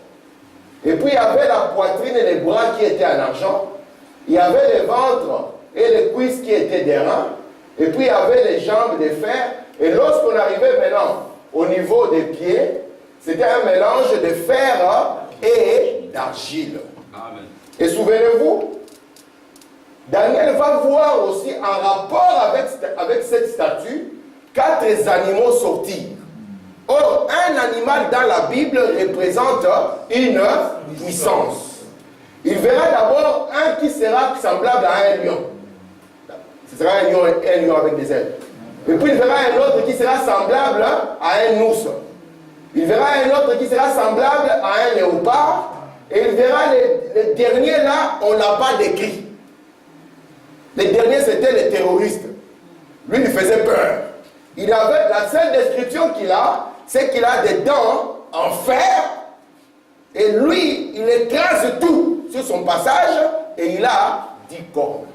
Et puis il y avait la poitrine et les bras qui étaient en argent. Il y avait le ventre et les cuisses qui étaient d'airain. Et puis il y avait les jambes de fer. Et lorsqu'on arrivait maintenant au niveau des pieds, c'était un mélange de fer et d'argile. Amen. Et souvenez-vous, Daniel va voir aussi en rapport avec cette statue 4 animaux sortir. Or, un animal dans la Bible représente une puissance. Il verra d'abord un qui sera semblable à un lion. Ce sera un lion avec des ailes. Et puis il verra un autre qui sera semblable à un ours. Il verra un autre qui sera semblable à un léopard. Et il verra les derniers là, on ne l'a pas décrit. Les derniers c'était les terroristes. Lui il faisait peur. Il avait la seule description qu'il a, c'est qu'il a des dents en fer. Et lui, il écrase tout sur son passage et il a 10 cornes.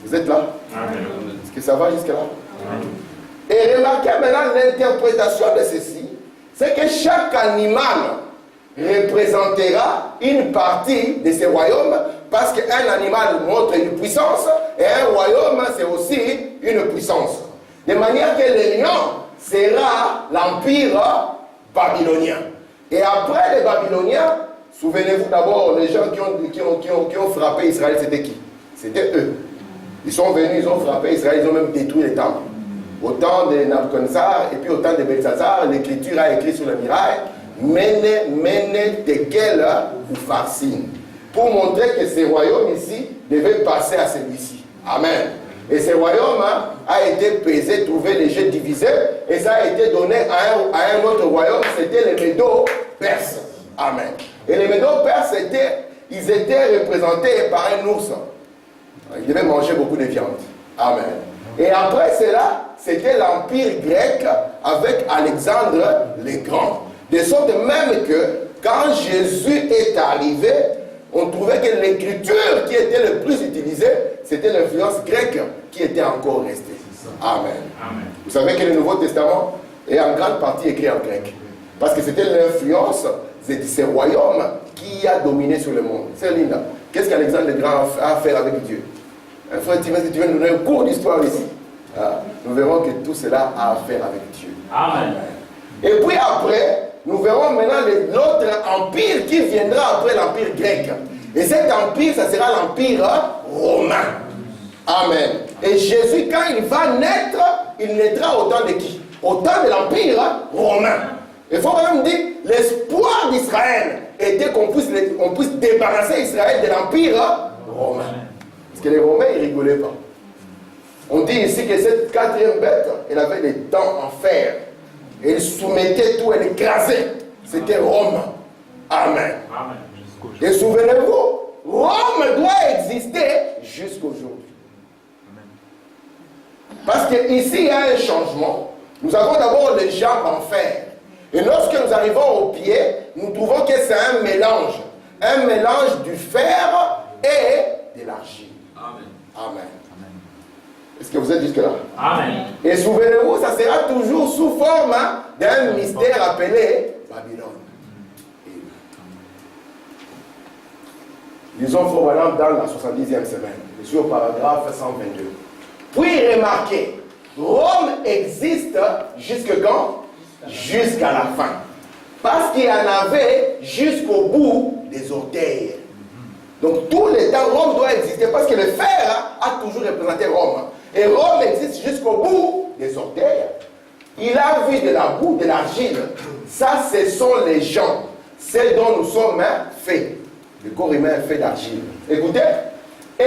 Vous êtes là? Amen. Est-ce que ça va jusque là? Amen. Et remarquez maintenant l'interprétation de ceci, c'est que chaque animal représentera une partie de ce royaume, parce qu'un animal montre une puissance et un royaume c'est aussi une puissance. De manière que le lion sera l'empire babylonien. Et après les Babyloniens, souvenez-vous d'abord, les gens qui ont frappé Israël, c'était qui? C'était eux. Ils sont venus, ils ont frappé Israël, ils ont même détruit les temples. Au temps de Nabucodonosor et puis au temps de Belshazzar, l'écriture a écrit sur le mirail Mene, Tekel ou Farsin, pour montrer que ce royaume ici devait passer à celui-ci. Amen. Et ce royaume a été pesé, trouvé léger, divisé, et ça a été donné à un autre royaume, c'était les Médo-Perses. Amen. Et les Médo-Perses, ils étaient représentés par un ours. Ils devaient manger beaucoup de viande. Amen. Et après cela, c'était l'Empire grec avec Alexandre le Grand. De sorte même que quand Jésus est arrivé, on trouvait que l'écriture qui était le plus utilisée, c'était l'influence grecque qui était encore restée. Amen. Amen. Vous savez que le Nouveau Testament est en grande partie écrit en grec. Parce que c'était l'influence de ces royaumes qui a dominé sur le monde. C'est Linda. Qu'est-ce qu'Alexandre le Grand a à faire avec Dieu? Frère Timothy, tu viens nous donner un cours d'histoire ici. Nous verrons que tout cela a à faire avec Dieu. Amen. Et puis après, nous verrons maintenant l'autre empire qui viendra après l'empire grec. Et cet empire, ça sera l'empire romain. Amen. Et Jésus, quand il va naître, il naîtra au temps de qui? Au temps de l'empire romain. Il faut quand même dire, l'espoir d'Israël était qu'on puisse débarrasser Israël de l'empire romain. Parce que les Romains, ils ne rigolaient pas. On dit ici que cette 4e bête, elle avait des dents en fer. Elle soumettait tout, elle écrasait. C'était Rome. Amen. Amen. Et souvenez-vous, Rome doit exister jusqu'aujourd'hui. Parce qu'ici, il y a un changement. Nous avons d'abord les jambes en fer. Et lorsque nous arrivons au pied, nous trouvons que c'est un mélange du fer et de l'argile. Amen. Amen. Est-ce que vous êtes jusque-là? Amen. Et souvenez-vous, ça sera toujours sous forme d'un mystère appelé Babylone. Lisons Frère dans la 70e semaine, sur paragraphe 122. Puis remarquez, Rome existe jusque quand? Jusqu'à la fin. Parce qu'il y en avait jusqu'au bout des orteils. Donc tout le temps, Rome doit exister parce que le fer a toujours représenté Rome. Et Rome existe jusqu'au bout des orteils. Il a vu de la boue, de l'argile. Ça, ce sont les gens. C'est dont nous sommes faits. Le corps humain est fait d'argile. Écoutez. Et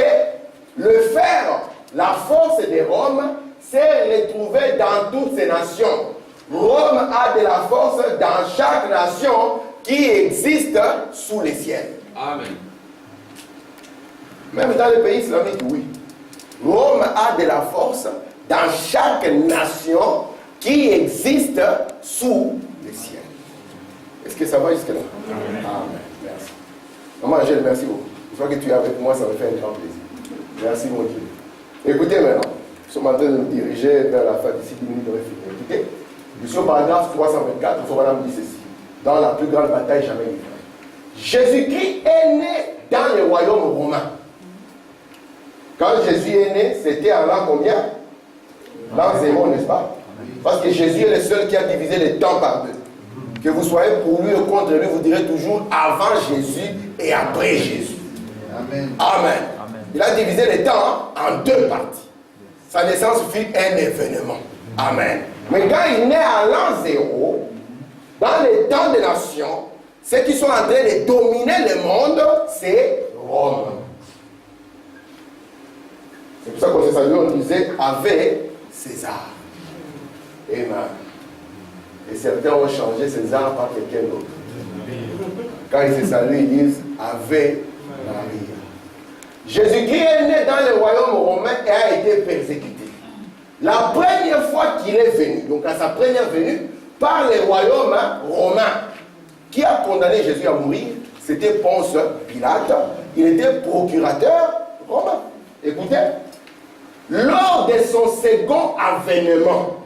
le fer, la force de Rome, s'est retrouvée dans toutes ces nations. Rome a de la force dans chaque nation qui existe sous les ciels. Amen. Même dans les pays islamiques, oui. Rome a de la force dans chaque nation qui existe sous les ciels. Est-ce que ça va jusque-là? Amen. Merci. Maman Angèle, merci beaucoup. Une fois que tu es avec moi, ça me fait un grand plaisir. Merci mon Dieu. Écoutez maintenant, nous sommes en train de nous diriger vers la fin d'ici 10 minutes de finir. Écoutez, sur le paragraphe 324, il faut madame dit ceci. Dans la plus grande bataille jamais livrée. Jésus-Christ est né dans le royaume romain. Quand Jésus est né, c'était en l'an combien? L'an 0, n'est-ce pas? Parce que Jésus est le seul qui a divisé les temps par deux. Que vous soyez pour lui ou contre lui, vous direz toujours avant Jésus et après Jésus. Amen. Amen. Il a divisé les temps en deux parties. Sa naissance fut un événement. Amen. Mais quand il naît à l'an 0, dans les temps des nations, ceux qui sont en train de dominer le monde, c'est Rome. C'est pour ça qu'on s'est salué, on disait avec César. Amen. Et certains ont changé César par quelqu'un d'autre. Quand ils se saluent, ils disent Ave Maria. Jésus-Christ est né dans le royaume romain et a été persécuté. La première fois qu'il est venu, donc à sa première venue, par le royaume romain, qui a condamné Jésus à mourir, c'était Ponce Pilate. Il était procurateur romain. Écoutez, lors de son second avènement,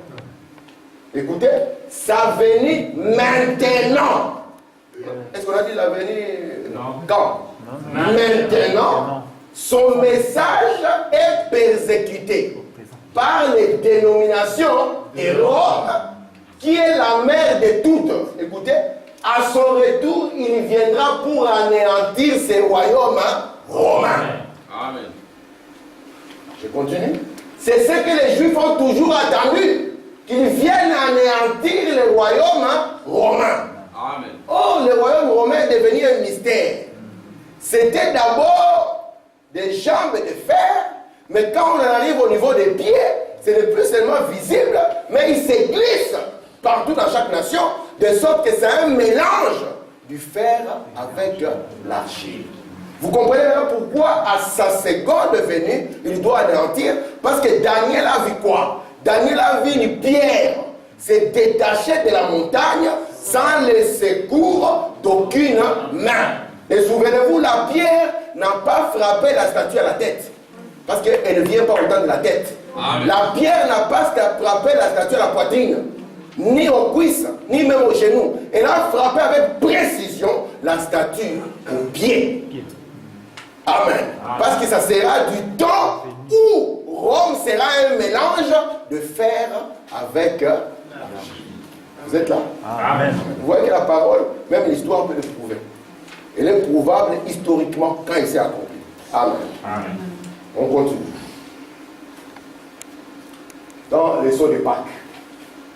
écoutez, sa venue maintenant. Est-ce qu'on a dit la venue quand? Maintenant, son message est persécuté par les dénominations de Rome, qui est la mère de toutes. Écoutez, à son retour, il viendra pour anéantir ces royaumes romains. Amen. Je continue. C'est ce que les Juifs ont toujours attendu, qu'ils viennent anéantir le royaume romain. Amen. Oh, le royaume romain est devenu un mystère. C'était d'abord des jambes de fer, mais quand on arrive au niveau des pieds, ce n'est plus seulement visible, mais il se glisse partout dans chaque nation, de sorte que c'est un mélange du fer avec l'argile. Vous comprenez maintenant pourquoi à sa seconde venue, il doit anéantir? Parce que Daniel a vu quoi? Daniel a vu une pierre se détacher de la montagne sans le secours d'aucune main. Et souvenez-vous, la pierre n'a pas frappé la statue à la tête. Parce qu'elle ne vient pas autant de la tête. Amen. La pierre n'a pas frappé la statue à la poitrine, ni aux cuisses, ni même aux genoux. Elle a frappé avec précision la statue aux pieds. Amen. Parce que ça sera du temps où Rome sera un mélange de fer avec l'argile. Vous êtes là? Amen. Vous voyez que la parole, même l'histoire peut le prouver. Elle est prouvable historiquement quand il s'est accompli. Amen. Amen. On continue. Dans les sceaux de Pâques.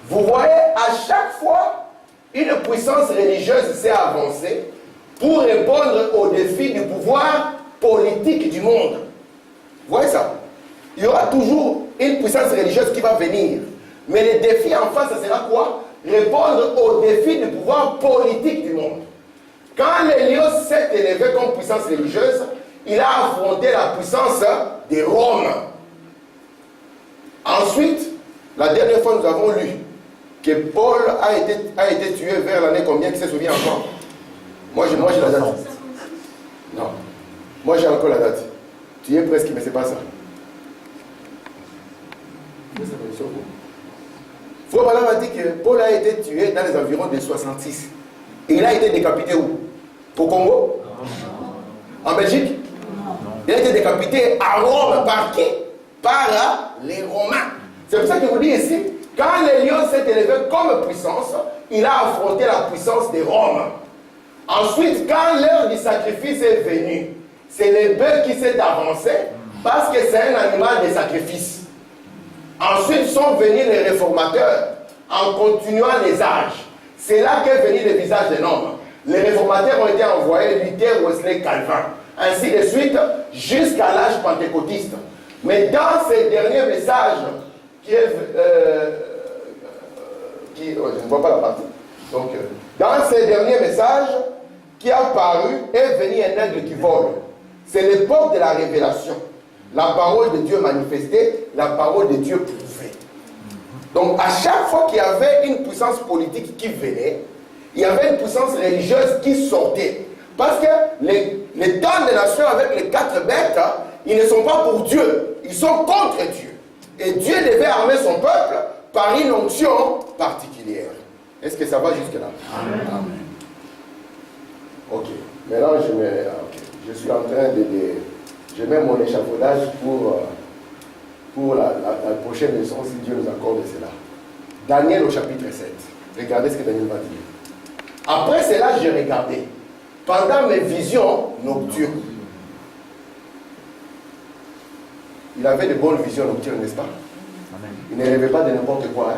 Vous voyez, à chaque fois, une puissance religieuse s'est avancée pour répondre aux défis du pouvoir politique du monde. Vous voyez ça? Il y aura toujours une puissance religieuse qui va venir. Mais le défi en face, ça sera quoi? Répondre aux défis du pouvoir politique du monde. Quand l'Hélios s'est élevé comme puissance religieuse, il a affronté la puissance de Rome. Ensuite, la dernière fois nous avons lu que Paul a été tué vers l'année combien, qui se souvient encore? Moi j'ai la date. Non. Moi j'ai encore la date. Tu es presque, mais c'est pas ça. Frère Branham a dit que Paul a été tué dans les environs de 66. Et il a été décapité où? Au Congo? En Belgique? Il a été décapité à Rome. Par qui? Par les Romains. C'est pour ça que je vous dis ici, quand le lion s'est élevé comme puissance, il a affronté la puissance de Rome. Ensuite, quand l'heure du sacrifice est venue, c'est le bœuf qui s'est avancé parce que c'est un animal de sacrifice. Ensuite sont venus les réformateurs en continuant les âges. C'est là qu'est venu le visage de l'homme. Les réformateurs ont été envoyés, Luther, Wesley, Calvin, ainsi de suite, jusqu'à l'âge pentecôtiste. Mais dans ces derniers messages, je ne vois pas la partie. Donc, dans ces derniers messages, qui a paru, est venu un aigle qui vole. C'est l'époque de la révélation. La parole de Dieu manifestée, la parole de Dieu prouvée. Donc, à chaque fois qu'il y avait une puissance politique qui venait, il y avait une puissance religieuse qui sortait. Parce que les temps des nations avec les 4 bêtes, ils ne sont pas pour Dieu, ils sont contre Dieu. Et Dieu devait armer son peuple par une onction particulière. Est-ce que ça va jusque-là? Amen. Amen. Ok. Maintenant, je suis en train de... Je mets mon échafaudage pour la prochaine leçon, si Dieu nous accorde cela. Daniel au chapitre 7. Regardez ce que Daniel va dire. Après cela, j'ai regardé. Pendant mes visions nocturnes. Il avait de bonnes visions nocturnes, n'est-ce pas? Il ne rêvait pas de n'importe quoi.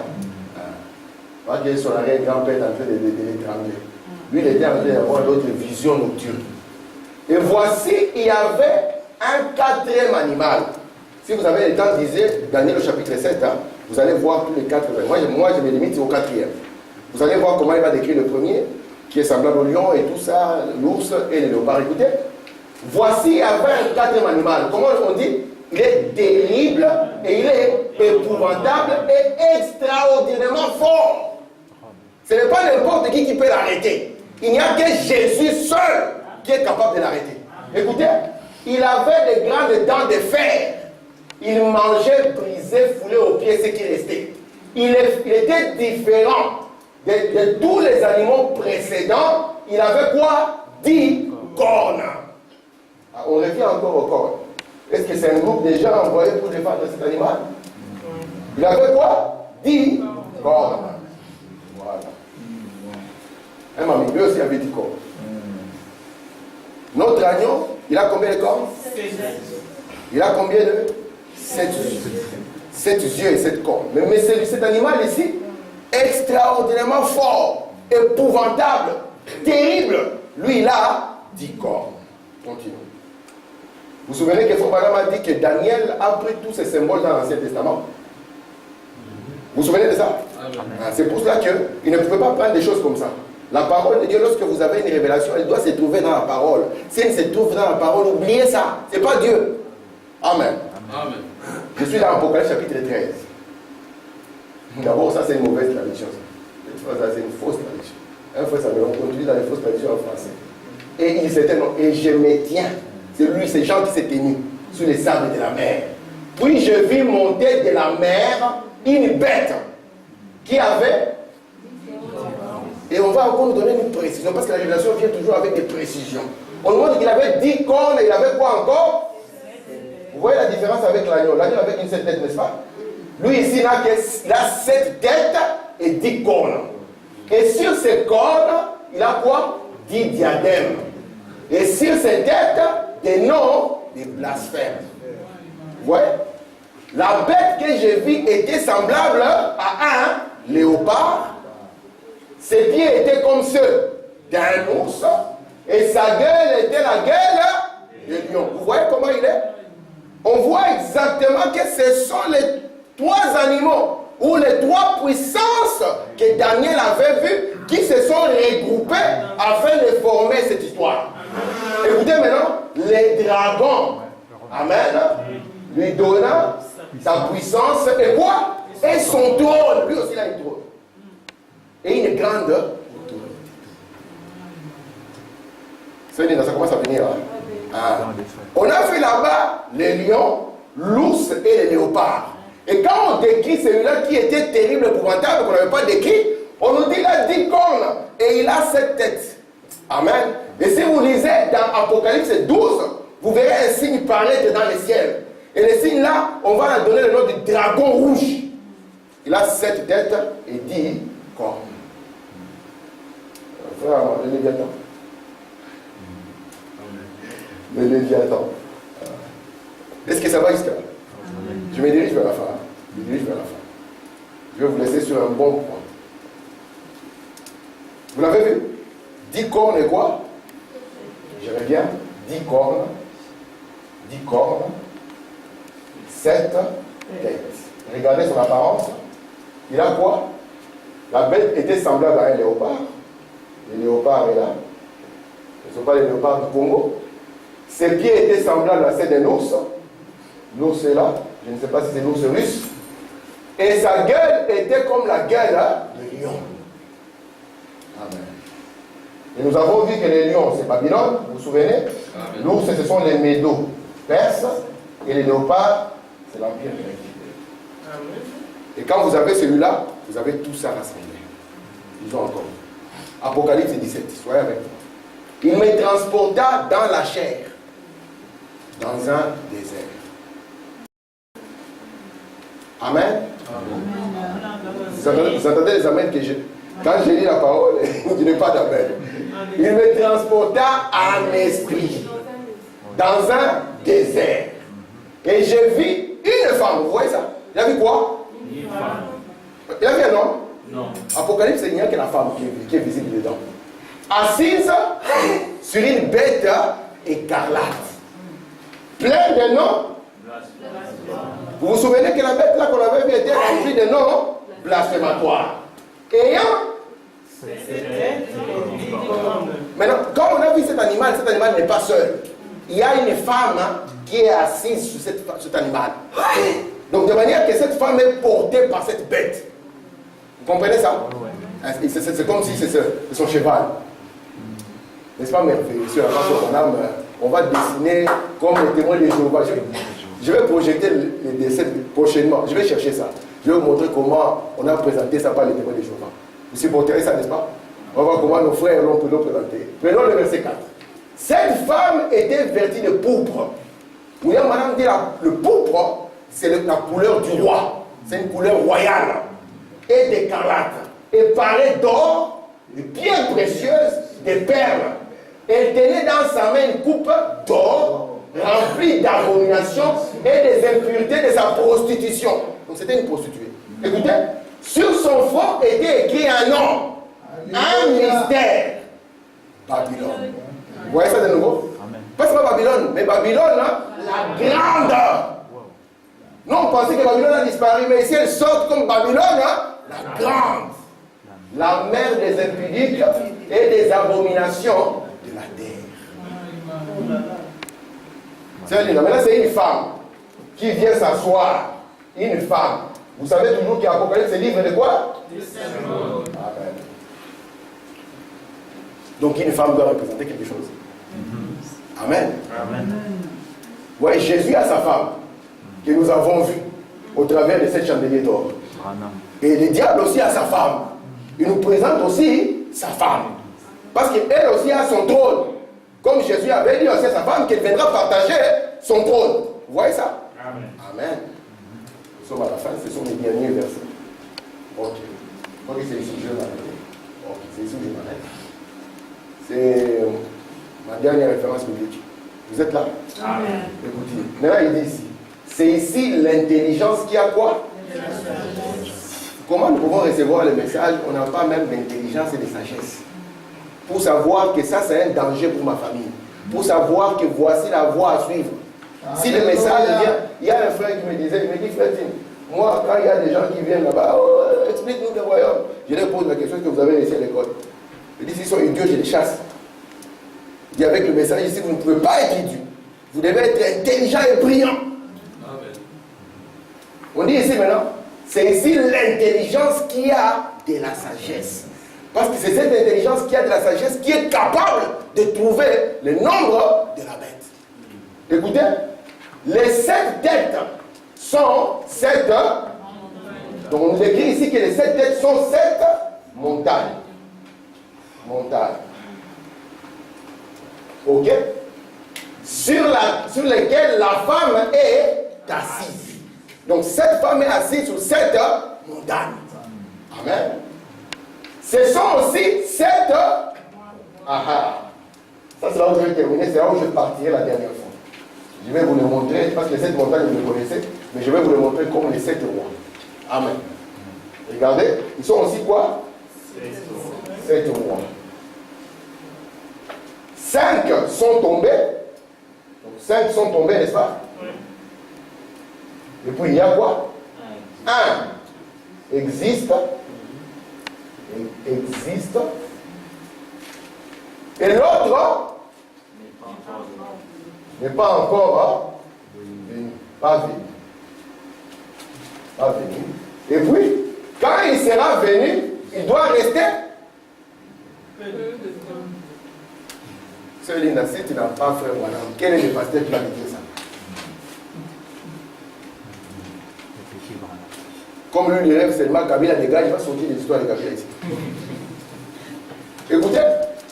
Pas que son arrière-grand-père est en train de l'étrangler. Lui, il était en train d'avoir d'autres visions nocturnes. Et voici, il y avait un 4e animal. Si vous avez le temps, lisez Daniel au chapitre 7, vous allez voir tous les 4. Moi, je me limite au 4e. Vous allez voir comment il va décrire le premier, qui est semblable au lion et tout ça, l'ours et le léopard. Écoutez, voici, il y avait un 4e animal. Comment on dit? Il est terrible et il est épouvantable et extraordinairement fort. Ce n'est pas n'importe qui peut l'arrêter. Il n'y a que Jésus seul qui est capable de l'arrêter. Écoutez, il avait des grandes dents de fer. Il mangeait, brisé, foulé aux pieds ce qui restait. Il était différent de tous les animaux précédents. Il avait quoi? 10 cornes. On revient encore aux cornes. Est-ce que c'est un groupe de gens envoyés pour défendre cet animal? Il avait quoi? 10 cornes. Voilà. Un mamie, lui aussi avait 10 cornes. Notre agneau, il a combien de cornes? 7. Il a combien de? 7 yeux. 7 yeux et 7 cornes. Mais cet animal ici, extraordinairement fort, épouvantable, terrible. Lui, il a 10 cornes. Continue. Vous vous souvenez que Frère Branham a dit que Daniel a pris tous ces symboles dans l'Ancien Testament? Vous vous souvenez de ça? C'est pour cela qu'il ne pouvait pas prendre des choses comme ça. La parole de Dieu, lorsque vous avez une révélation, elle doit se trouver dans la parole. Si elle se trouve dans la parole, oubliez ça. Ce n'est pas Dieu. Amen. Amen. Je suis dans Apocalypse chapitre 13. D'abord, ça c'est une mauvaise traduction. Ça c'est une fausse traduction. Un frère, ça me conduit dans les fausses traductions en français. Et il s'était non. Et je me tiens. C'est lui, ces gens qui s'est tenu sur les sables de la mer. Puis je vis monter de la mer une bête qui avait. Et on va encore nous donner une précision, parce que la révélation vient toujours avec des précisions. On nous montre qu'il avait 10 cornes et il avait quoi encore? Vous voyez la différence avec l'agneau? L'agneau avec une seule tête, n'est-ce pas? Lui ici, il a 7 têtes et 10 cornes. Et sur ces cornes, il a quoi? 10 diadèmes. Et sur ces têtes, des noms, des blasphèmes. Vous voyez? La bête que j'ai vue était semblable à un léopard. Ses pieds étaient comme ceux d'un ours. Et sa gueule était la gueule de lion. Vous voyez comment il est? On voit exactement que ce sont les 3 animaux ou les 3 puissances que Daniel avait vues qui se sont regroupées afin de former cette histoire. Écoutez maintenant, les dragons, amen, lui donna sa puissance et quoi? Et son trône. Lui aussi il a une trône. grande autorité. Ça commence à venir. Hein? Ah. On a fait là-bas les lions, l'ours et les léopards. Et quand on décrit celui-là qui était terrible, épouvantable, qu'on n'avait pas décrit, on nous dit qu'il a 10 cornes et il a 7 têtes. Amen. Et si vous lisez dans Apocalypse 12, vous verrez un signe paraître dans le ciel. Et le signe là, on va lui donner le nom de dragon rouge. Il a 7 têtes et 10 cornes. Frère, le Léviathan. Le Léviathan. Est-ce que ça va jusqu'à là? Je me dirige vers la fin. Je vais vous laisser sur un bon point. Vous l'avez vu? 10 cornes et quoi? Je reviens. 10 cornes. 10 cornes. 7 têtes. Regardez son apparence. Il a quoi? La bête était semblable à un léopard. Le léopard est là. Ce ne sont pas les léopards du Congo. Ses pieds étaient semblables à ceux d'un ours. L'ours est là. Je ne sais pas si c'est l'ours russe. Et sa gueule était comme la gueule de lion. Amen. Et nous avons vu que les lions, c'est Babylone, vous vous souvenez? L'ours, ce sont les Médos perses. Et les léopards, c'est l'Empire grec. Et quand vous avez celui-là, vous avez tout ça rassemblé. Ils ont encore. Apocalypse 17, soyez avec moi. Il me transporta dans la chair, dans un désert. Amen. Vous entendez les amens que j'ai. Quand j'ai lu la parole, vous ne direz pas d'amen. Il me transporta en esprit dans un désert. Et j'ai vu une femme. Vous voyez ça? Il a vu quoi? Une femme. Il a vu un homme? Non. Apocalypse, il n'y a que la femme qui est visible dedans. Assise sur une bête écarlate. Plein de noms. Vous vous souvenez que la bête là qu'on avait vue était remplie de noms blasphématoires. Ayant. Maintenant, quand on a vu cet animal n'est pas seul. Il y a une femme qui est assise sur cet animal. Donc de manière que cette femme est portée par cette bête. Vous comprenez ça? C'est comme si c'est son cheval. N'est-ce pas merveilleux? Sur la face de ton âme, on va dessiner comme le témoin de Jéhovah. Je vais projeter les dessins prochainement. Je vais chercher ça. Je vais vous montrer comment on a présenté ça par les témoins de Jéhovah. Vous supporterez ça, n'est-ce pas? On va voir comment nos frères l'ont présenté. Prenons le verset 4. Cette femme était vêtue de pourpre. Vous voyez, madame dit le pourpre, c'est la couleur du roi. C'est une couleur royale. Et d'écarlate. Et parée d'or, de pierres précieuses, des perles. Elle tenait dans sa main une coupe d'or remplie d'abominations et des impuretés de sa prostitution. Donc c'était une prostituée. Écoutez, sur son front était écrit un nom, un mystère. Babylone. Vous voyez ça de nouveau? Pas seulement Babylone, mais Babylone, la grande. Nous on pensait que Babylone a disparu, mais ici elle sort comme Babylone, la grande. La mère des impudiques et des abominations de la terre. Maintenant, c'est une femme qui vient s'asseoir. Une femme. Vous savez toujours qu'Apocalypse, c'est livre de quoi? Amen. Donc, une femme doit représenter quelque chose. Amen. Amen. Ouais, Jésus a sa femme, que nous avons vue au travers de cette chandelier d'or. Et le diable aussi a sa femme. Il nous présente aussi sa femme. Parce qu'elle aussi a son trône. Comme Jésus avait dit aussi à sa femme qu'elle viendra partager son trône. Vous voyez ça? Amen. Amen. Nous sommes à la fin, ce sont les derniers versets. Ok. Ok, c'est ici que je vais m'arrêter. Ok, c'est ici que je m'arrête. C'est ma dernière référence biblique. Vous êtes là? Amen. Écoutez, maintenant il dit ici. C'est ici l'intelligence qui a quoi? Comment nous pouvons recevoir le message? On n'a pas même d'intelligence et de sagesse. Pour savoir que ça c'est un danger pour ma famille. Pour savoir que voici la voie à suivre. Si le message vient, il y a un frère qui me disait, il me dit, frère Tim, moi quand il y a des gens qui viennent là-bas, oh, explique-nous le royaume. Je leur pose la question que vous avez laissée à l'école. Il dit, s'ils sont idiots, je les chasse. Il dit, avec le message ici, vous ne pouvez pas être idiot. Vous devez être intelligent et brillant. Amen. On dit ici maintenant, c'est ici l'intelligence qui a de la sagesse. Parce que c'est cette intelligence qui a de la sagesse, qui est capable de trouver le nombre de la bête. Écoutez, les 7 têtes sont 7. Donc on nous écrit ici que les 7 têtes sont 7 montagnes. Montagnes. Ok? Sur lesquelles la femme est assise. Donc cette femme est assise sur 7 montagnes. Amen. Ce sont aussi 7. Ça c'est là où je vais terminer, c'est là où je partirai la dernière fois. Je vais vous le montrer, parce que les 7 montagnes vous les connaissez, mais je vais vous les montrer comme les 7 rois. Amen. Regardez, ils sont aussi quoi? 7 rois. 5 sont tombés. Donc 5 sont tombés, n'est-ce pas? Et puis il y a quoi? 1 existe. Existe. Et l'autre n'est pas encore venu. Pas venu. Pas venu. Et puis, quand il sera venu, il doit rester. Sœur Linda, si tu n'as pas frère Wanam, quel est le pasteur qui va te dire ça? Comme lui, il rêve seulement Kabila dégage, il va sortir des histoires de Kabila ici. Écoutez,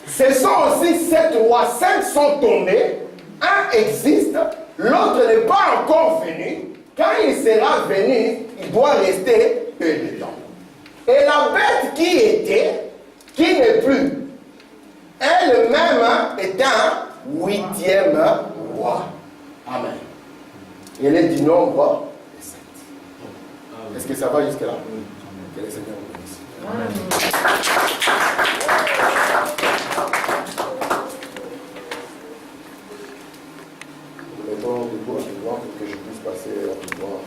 ce sont aussi 7 rois, 5 sont tombés, 1 existe, l'autre n'est pas encore venu. Quand il sera venu, il doit rester peu de temps. Et la bête qui était, qui n'est plus, elle-même est un 8e roi. Amen. Elle est du nombre de 7. Est-ce que ça va jusque là? Que le Seigneur vous bénisse. Amen. Nous mettons debout rapidement pour que je puisse passer rapidement.